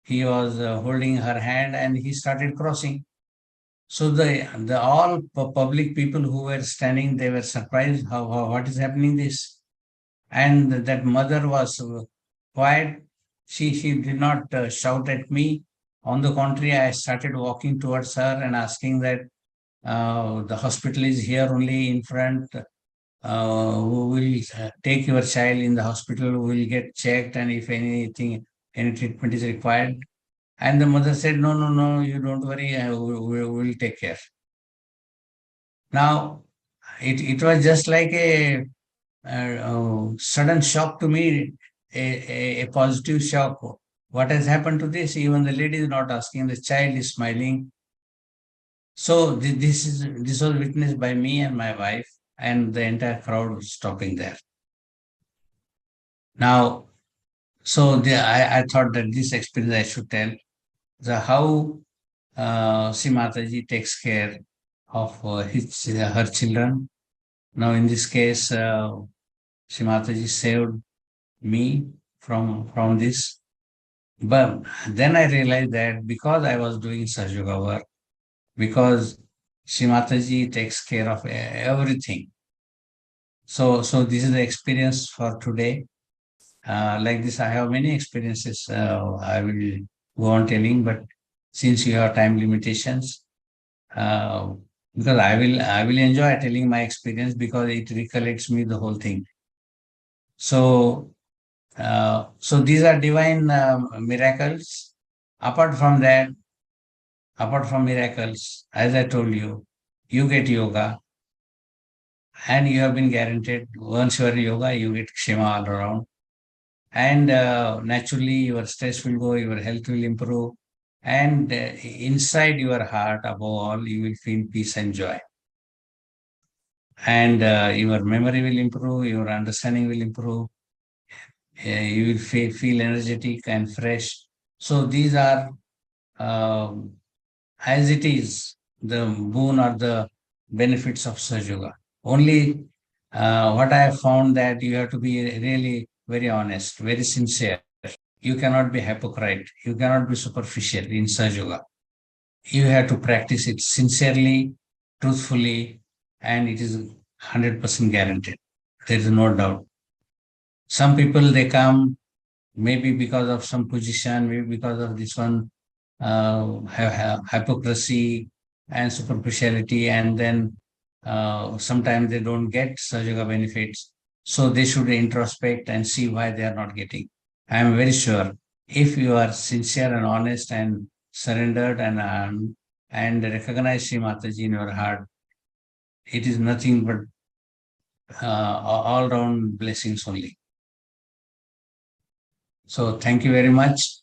H: He was holding her hand and he started crossing. So the all public people who were standing, they were surprised what is happening this. And that mother was quiet. She did not shout at me. On the contrary, I started walking towards her and asking that the hospital is here only in front. Who will take your child in the hospital, who will get checked, and if any treatment is required. And the mother said, no, you don't worry, we will take care. Now, it was just like a sudden shock to me, a positive shock. What has happened to this? Even the lady is not asking, the child is smiling. So this was witnessed by me and my wife, and the entire crowd was stopping there. Now, so I thought that this experience I should tell, how Shri Mataji takes care of her children. Now, in this case, Shri Mataji saved me from this. But then I realized that because I was doing Sahaja Yoga work, because Shri Mataji takes care of everything. So this is the experience for today. Like this, I have many experiences. I will go on telling, but since you have time limitations, because I will enjoy telling my experience because it recollects me the whole thing. So these are divine miracles. Apart from that, apart from miracles, as I told you, you get yoga, and you have been guaranteed once you are in yoga, you get kshema all around. And naturally, your stress will go, your health will improve. And inside your heart, above all, you will feel peace and joy. And your memory will improve, your understanding will improve. You will feel energetic and fresh. So these are, as it is, the boon or the benefits of Sahaja Yoga. Only what I have found that you have to be really very honest, very sincere. You cannot be hypocrite. You cannot be superficial in Sahaja Yoga. You have to practice it sincerely, truthfully, and it is 100% guaranteed. There is no doubt. Some people, they come maybe because of some position, maybe because of this one, have hypocrisy and superficiality, and then sometimes they don't get Sahaja Yoga benefits. So they should introspect and see why they are not getting. I am very sure if you are sincere and honest and surrendered and recognize Shri Mataji in your heart, it is nothing but all round blessings only. So thank you very much.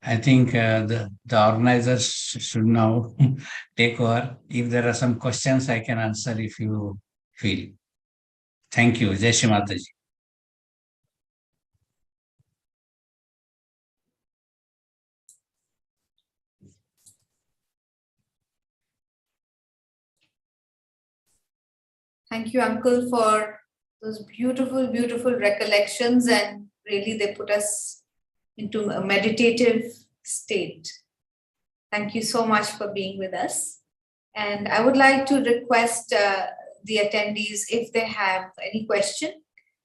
H: I think the organizers should now take over. If there are some questions, I can answer if you feel. Thank you. Jai Shri Mataji.
B: Thank you, Uncle, for those beautiful, beautiful recollections, and really they put us into a meditative state. Thank you so much for being with us. And I would like to request the attendees, if they have any question,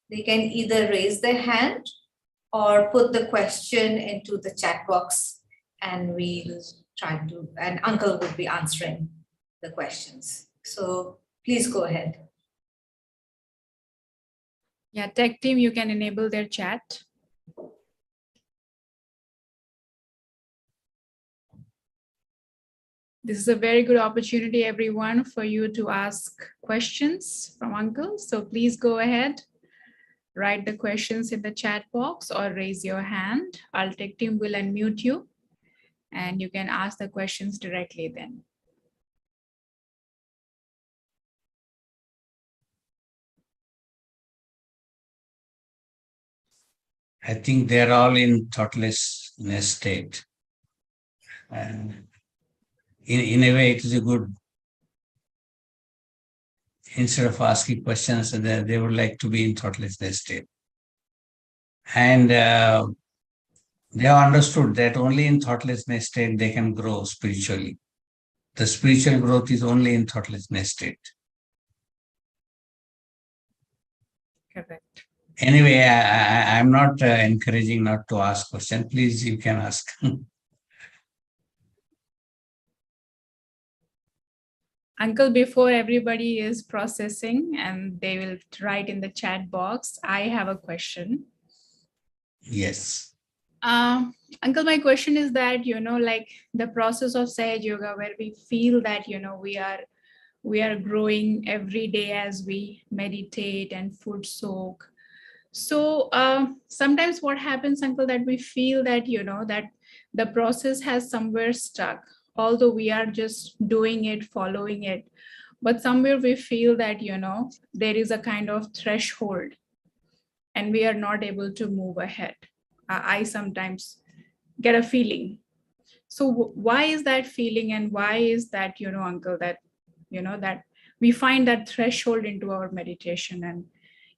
B: they can either raise their hand or put the question into the chat box, and we'll try to, and Uncle will be answering the questions. So please go ahead.
A: Yeah, tech team, you can enable their chat. This is a very good opportunity, everyone, for you to ask questions from Uncle. So please go ahead, write the questions in the chat box or raise your hand. Our tech team will unmute you and you can ask the questions directly then.
H: I think they're all in thoughtlessness state. And in a way, it is a good, instead of asking questions, they would like to be in thoughtlessness state. And they have understood that only in thoughtlessness state they can grow spiritually. The spiritual growth is only in thoughtlessness state.
A: Correct.
H: Anyway, I'm not encouraging not to ask questions. Please, you can ask.
A: Uncle, before everybody is processing and they will write in the chat box, I have a question.
H: Yes.
A: Uncle, my question is that, like the process of Sahaja Yoga, where we feel that, we are growing every day as we meditate and food soak. So sometimes what happens, Uncle, that we feel that, that the process has somewhere stuck, although we are just doing it, following it, but somewhere we feel that, there is a kind of threshold and we are not able to move ahead. I sometimes get a feeling. So why is that feeling, and why is that, Uncle, that, that we find that threshold into our meditation, and,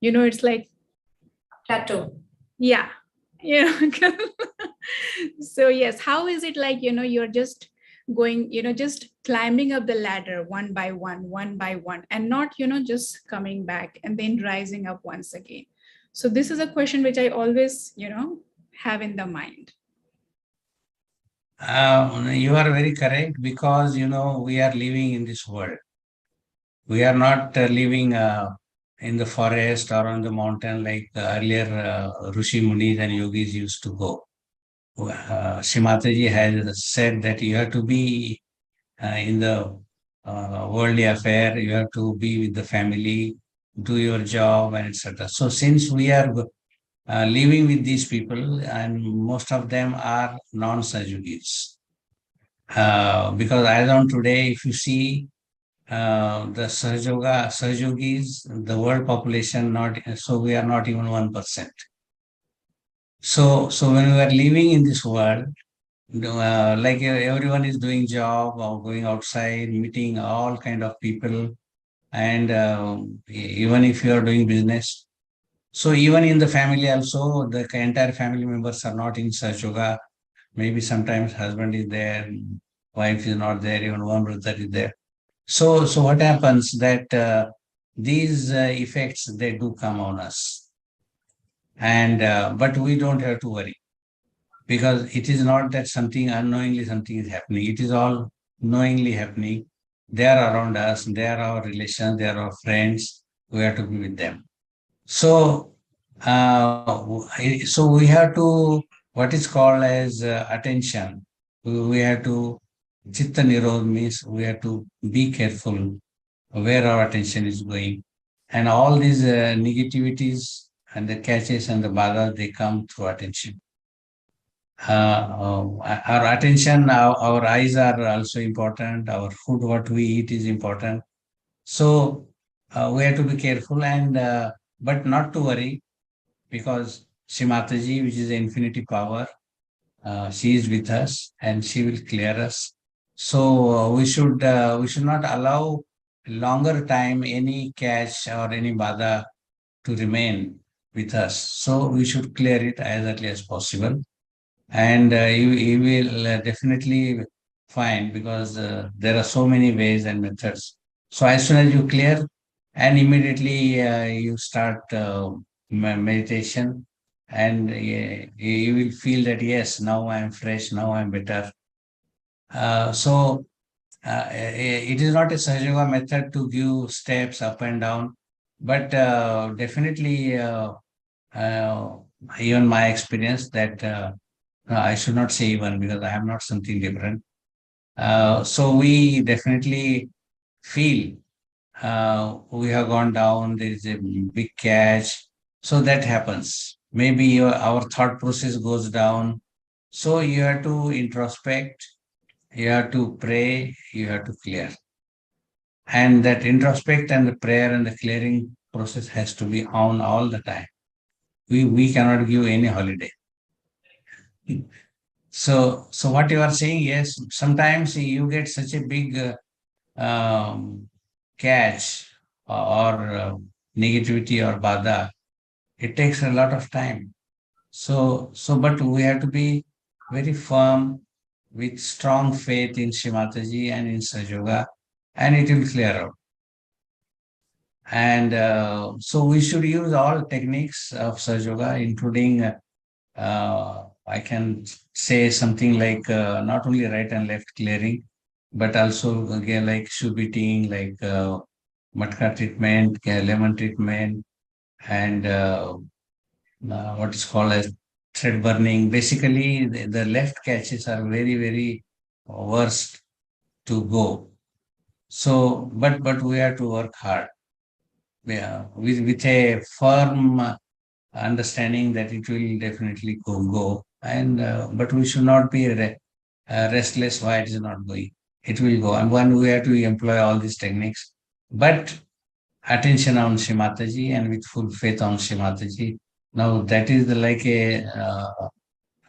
A: it's like
B: Plateau.
A: Yeah. So yes, how is it like, you're just going, just climbing up the ladder one by one, and not, just coming back and then rising up once again. So this is a question which I always, have in the mind.
H: You are very correct, because, we are living in this world. We are not living in the forest or on the mountain like earlier Rishi Munis and yogis used to go. Shri Mataji has said that you have to be in the worldly affair, you have to be with the family, do your job, and etc. So since we are living with these people, and most of them are non-Sahaja, because as on today, if you see the Sahaja Yogis, the world population, so we are not even 1%. So when we are living in this world, like everyone is doing job or going outside, meeting all kind of people, and even if you are doing business. So even in the family also, the entire family members are not in Sahaja Yoga. Maybe sometimes husband is there, wife is not there, even one brother is there. So what happens that these effects, they do come on us. And but we don't have to worry, because it is not that something unknowingly something is happening. It is all knowingly happening. They are around us. They are our relations. They are our friends. We have to be with them. So, so we have to, what is called as attention. We have to, chitta nirodh means we have to be careful where our attention is going. And all these negativities and the catches and the bada, they come through attention. Our attention, our eyes are also important. Our food, what we eat, is important. So we have to be careful, and but not to worry, because Shri Mataji, which is the infinity power, she is with us and she will clear us. So we should not allow longer time any catch or any bada to remain with us. So we should clear it as early as possible, and you will definitely find, because there are so many ways and methods. So as soon as you clear, and immediately you start meditation, and you will feel that yes, now I am fresh, now I am better. So it is not a Sahaja Yoga method to give steps up and down, but definitely even my experience that I should not say even, because I am not something different. So we definitely feel we have gone down, there is a big catch. So that happens. Maybe our thought process goes down. So you have to introspect, you have to pray, you have to clear. And that introspect and the prayer and the clearing process has to be on all the time. We cannot give any holiday. So what you are saying, yes, sometimes you get such a big catch or negativity or bada. It takes a lot of time. But we have to be very firm with strong faith in Shri Mataji and in Sahaja Yoga, and it will clear out. And so we should use all techniques of Sahaja Yoga, including I can say something like not only right and left clearing, but also again like shubiting, like matka treatment, lemon treatment, and what is called as thread burning. Basically, the left catches are very, very worst to go. So, but we have to work hard. Yeah, with a firm understanding that it will definitely go. And but we should not be restless why it is not going. It will go. And one, we have to employ all these techniques, but attention on Shri Mataji and with full faith on Shri Mataji. Now that is like a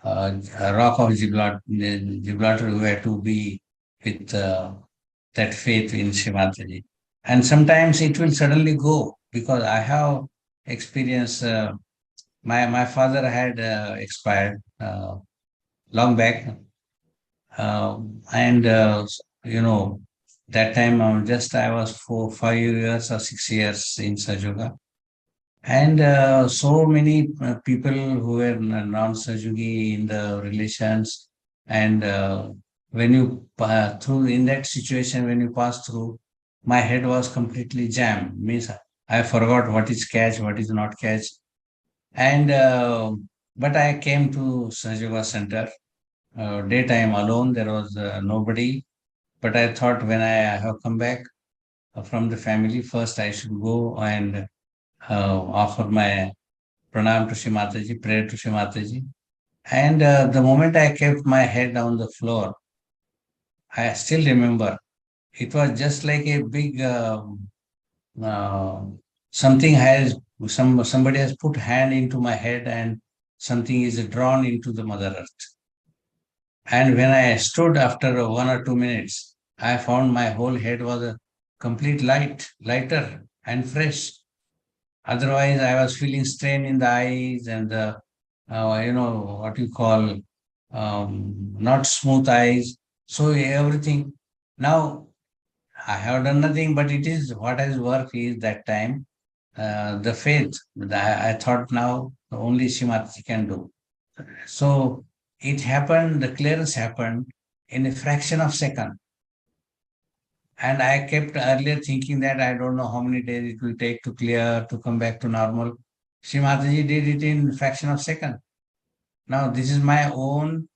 H: rock of Gibraltar. We have to be with that faith in Shri Mataji. And sometimes it will suddenly go, because I have experienced. My father had expired long back, and that time I was 5 years or 6 years in Sahaja Yoga. And so many people who were non-Sahaja in the relations, and when you through in that situation, when you pass through, my head was completely jammed. Means I forgot what is catch, what is not catch, and but I came to Sahaja Yoga Center. Daytime alone, there was nobody. But I thought, when I have come back from the family, first I should go and offer my pranam to Shri Mataji, prayer to Shri Mataji. And the moment I kept my head on the floor, I still remember, it was just like a big uh, something has somebody has put hand into my head, and something is drawn into the Mother Earth. And when I stood after 1 or 2 minutes, I found my whole head was a complete lighter and fresh. Otherwise, I was feeling strain in the eyes, and the, what you call, not smooth eyes. So everything. Now, I have done nothing, but it is what has worked is that time the faith. I thought now only Shrimati can do. So it happened, the clearance happened in a fraction of second. And I kept earlier thinking that I don't know how many days it will take to clear, to come back to normal. Shri Mataji did it in fraction of second. Now this is my own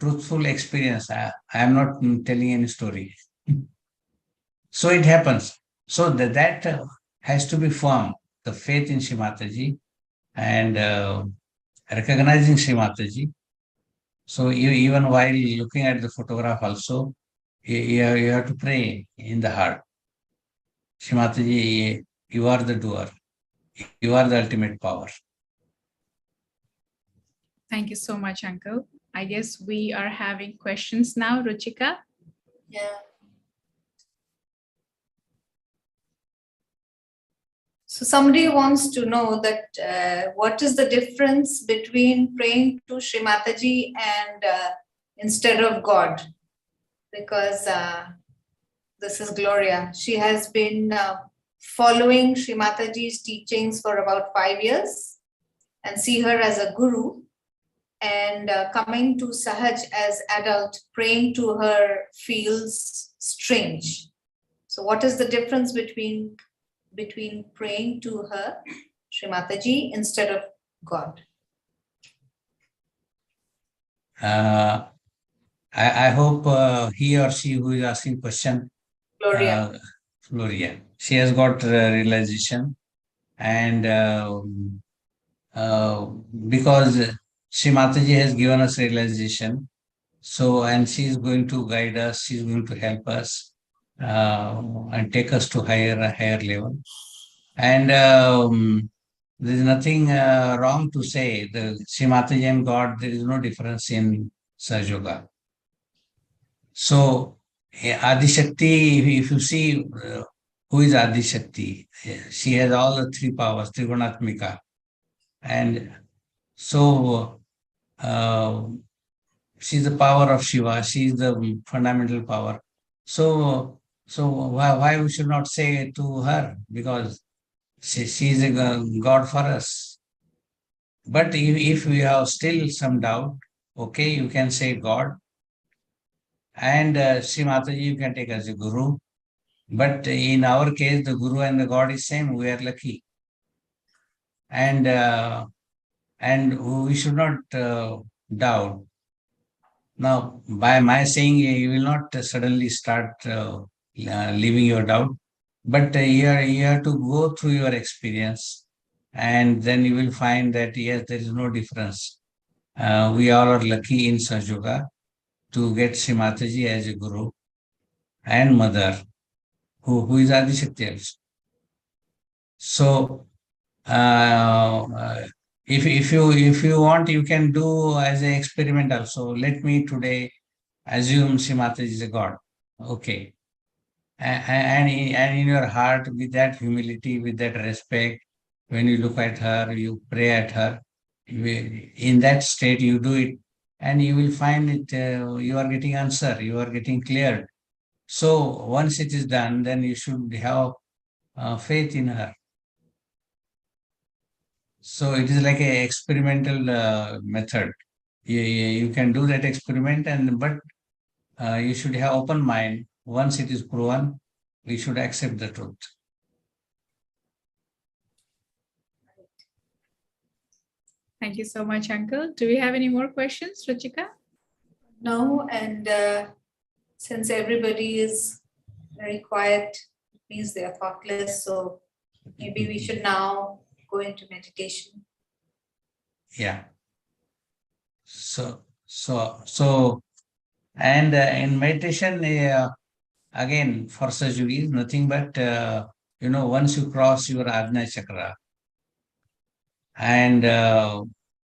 H: truthful experience. I am not telling any story. So it happens. So that has to be firm, the faith in Shri Mataji and recognizing Shri Mataji. So even while looking at the photograph also, you have to pray in the heart. Shri Mataji, you are the doer. You are the ultimate power.
A: Thank you so much, Uncle. I guess we are having questions now, Ruchika.
B: Yeah. So somebody wants to know that what is the difference between praying to Shri Mataji and instead of God? Because this is Gloria. She has been following Shri Mataji's teachings for about 5 years and see her as a guru. And coming to Sahaj as adult, praying to her feels strange. So what is the difference between praying to her, Shri Mataji, instead of God?
H: I hope he or she who is asking question,
B: Gloria.
H: Gloria, she has got realization, and because Shri Mataji has given us realization, so and she is going to guide us, she is going to help us and take us to higher level. And there is nothing wrong to say the Shri Mataji and God. There is no difference in Sahaja Yoga. So Adi Shakti, if you see who is Adi Shakti, she has all the three powers, Trigunatmika. And so she is the power of Shiva, she is the fundamental power. So why we should not say to her? Because she is a God for us. But if we have still some doubt, okay, you can say God. And Shri Mataji, you can take as a guru. But in our case, the guru and the God is same. We are lucky. And we should not doubt. Now, by my saying, you will not suddenly start leaving your doubt. But you have to go through your experience. And then you will find that, yes, there is no difference. We all are lucky in Sahaja Yoga to get Shri Mataji as a guru and mother, who is Adi Shakti also. So, if you want, you can do as an experiment also. Let me today assume Shri Mataji is a God. Okay. And in your heart, with that humility, with that respect, when you look at her, you pray at her, in that state you do it, and you will find it, you are getting answer, you are getting cleared. So once it is done, then you should have faith in her. So it is like an experimental method. You can do that experiment, but you should have open mind. Once it is proven, we should accept the truth.
A: Thank you so much, Uncle. Do we have any more questions, Ruchika?
B: No, and since everybody is very quiet, it means they are thoughtless. So maybe we should now go into meditation.
H: Yeah. So, and in meditation, again, for Sahaja Yoga is nothing but, once you cross your Ajna Chakra and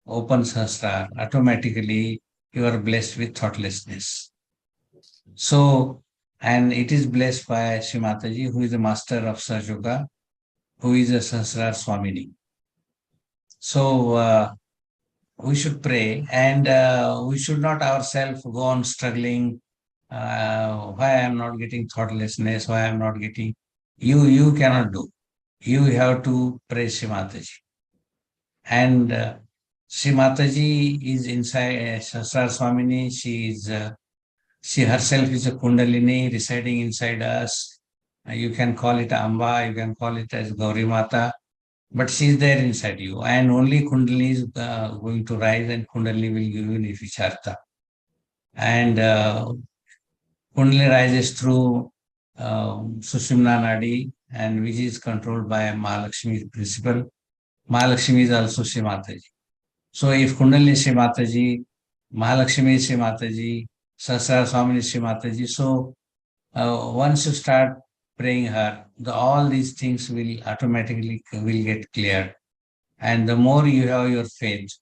H: open Sahasrara, automatically you are blessed with thoughtlessness. So, and it is blessed by Shri Mataji, who is the master of Sahaja Yoga, who is a Sahasrara Swamini. So, we should pray, and we should not ourselves go on struggling why I am not getting thoughtlessness, why I am not getting, you cannot do. You have to praise Shri Mataji. And Shri Mataji is inside Sahasrara Swamini. She herself is a Kundalini residing inside us. You can call it Amba, you can call it as Gauri Mata, but she is there inside you. And only Kundalini is going to rise, and Kundalini will give you Nirvicharta. And Kundalini rises through Sushumna Nadi, and which is controlled by Mahalakshmi principle. Mahalakshmi is also Shri Mataji. So if Kundalini is Shri Mataji, Mahalakshmi is Shri Mataji, Sahasrara Swamini is Shri Mataji. So once you start praying her, all these things will automatically get cleared. And the more you have your faith,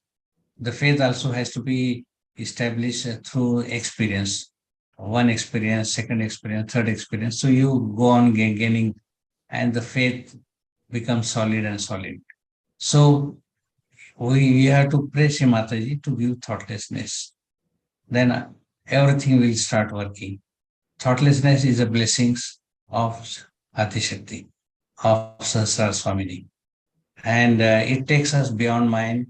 H: the faith also has to be established through experience. One experience, second experience, third experience. So you go on gaining, and the faith becomes solid and solid. So we have to pray Shri Mataji to give thoughtlessness. Then everything will start working. Thoughtlessness is a blessings of Adishakti, of Sahasrara Swamini. And it takes us beyond mind.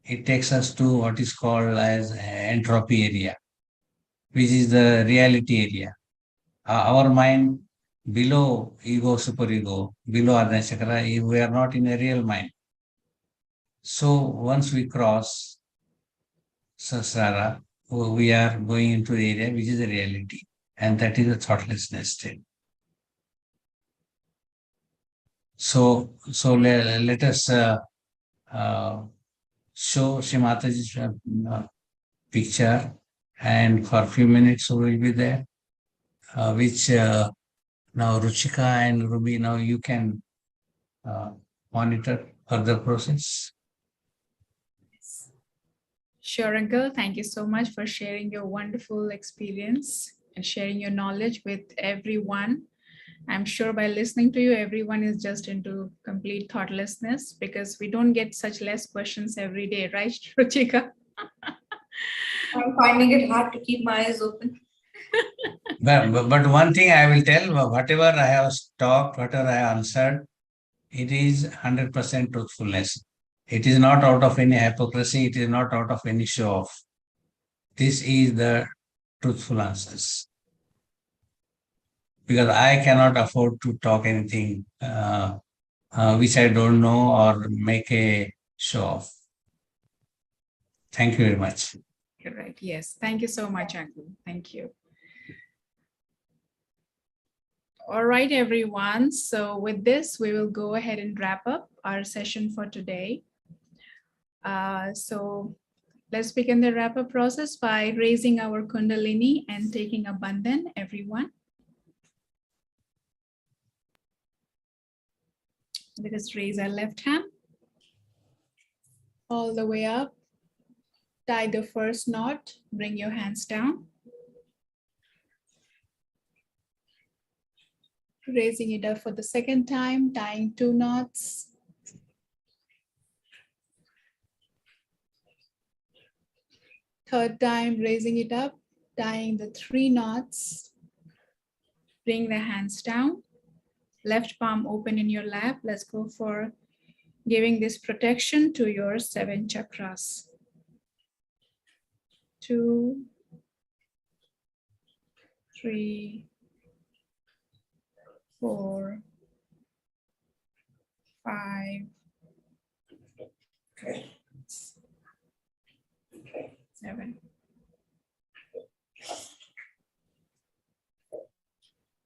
H: It takes us to what is called as entropy area, which is the reality area. Our mind below ego, superego, below Adana Chakra, we are not in a real mind. So once we cross Sahasrara, we are going into the area which is a reality, and that is a thoughtlessness state. So let us show Shri Mataji's picture, and for a few minutes we will be there, which now Ruchika and Ruby, now you can monitor further process.
A: Sure, Uncle. Thank you so much for sharing your wonderful experience and sharing your knowledge with everyone. I'm sure by listening to you, everyone is just into complete thoughtlessness, because we don't get such less questions every day, right, Ruchika?
B: I'm finding it hard to keep my eyes open.
H: But one thing I will tell, whatever I have talked, whatever I have answered, it is 100% truthfulness. It is not out of any hypocrisy. It is not out of any show off. This is the truthful answers. Because I cannot afford to talk anything which I don't know or make a show off. Thank you very much.
A: Correct. Yes. Thank you so much, Uncle. Thank you. All right, everyone. So with this, we will go ahead and wrap up our session for today. So let's begin the wrap-up process by raising our Kundalini and taking a bandhan, everyone. Let us raise our left hand all the way up. Tie the first knot, bring your hands down. Raising it up for the second time, tying 2 knots. Third time, raising it up, tying the 3 knots. Bring the hands down. Left palm open in your lap. Let's go for giving this protection to your 7 chakras. 2, 3, 4, 5, 7.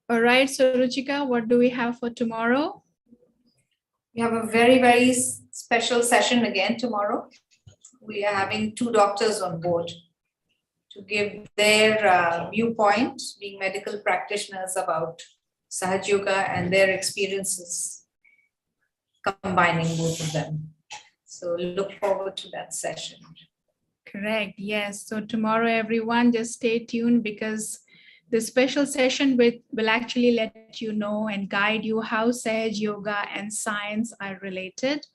A: All right, so Ruchika, what do we have for tomorrow?
B: We have a very, very special session again tomorrow. We are having 2 doctors on board to give their viewpoint, being medical practitioners, about Sahaja Yoga and their experiences, combining both of them. So look forward to that session.
A: Correct. Yes. So tomorrow, everyone, just stay tuned, because the special session will actually let you know and guide you how Sahaja Yoga and science are related.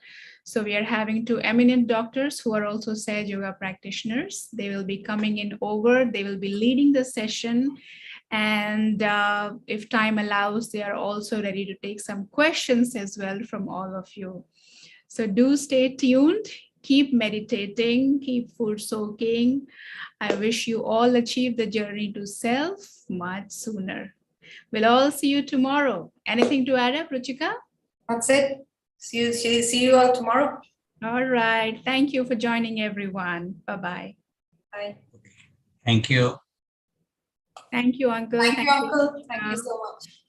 A: So we are having 2 eminent doctors who are also Sahaja Yoga practitioners. They will be coming in over. They will be leading the session, And if time allows, they are also ready to take some questions as well from all of you. So do stay tuned, keep meditating, keep food soaking. I wish you all achieve the journey to self much sooner. We'll all see you tomorrow. Anything to add up, Ruchika?
B: That's it. See you all tomorrow.
A: All right. Thank you for joining, everyone. Bye-bye.
B: Bye.
H: Thank you.
A: Thank you, Uncle.
B: Thank you, Uncle. Thank you
A: Ruchika.
B: so much.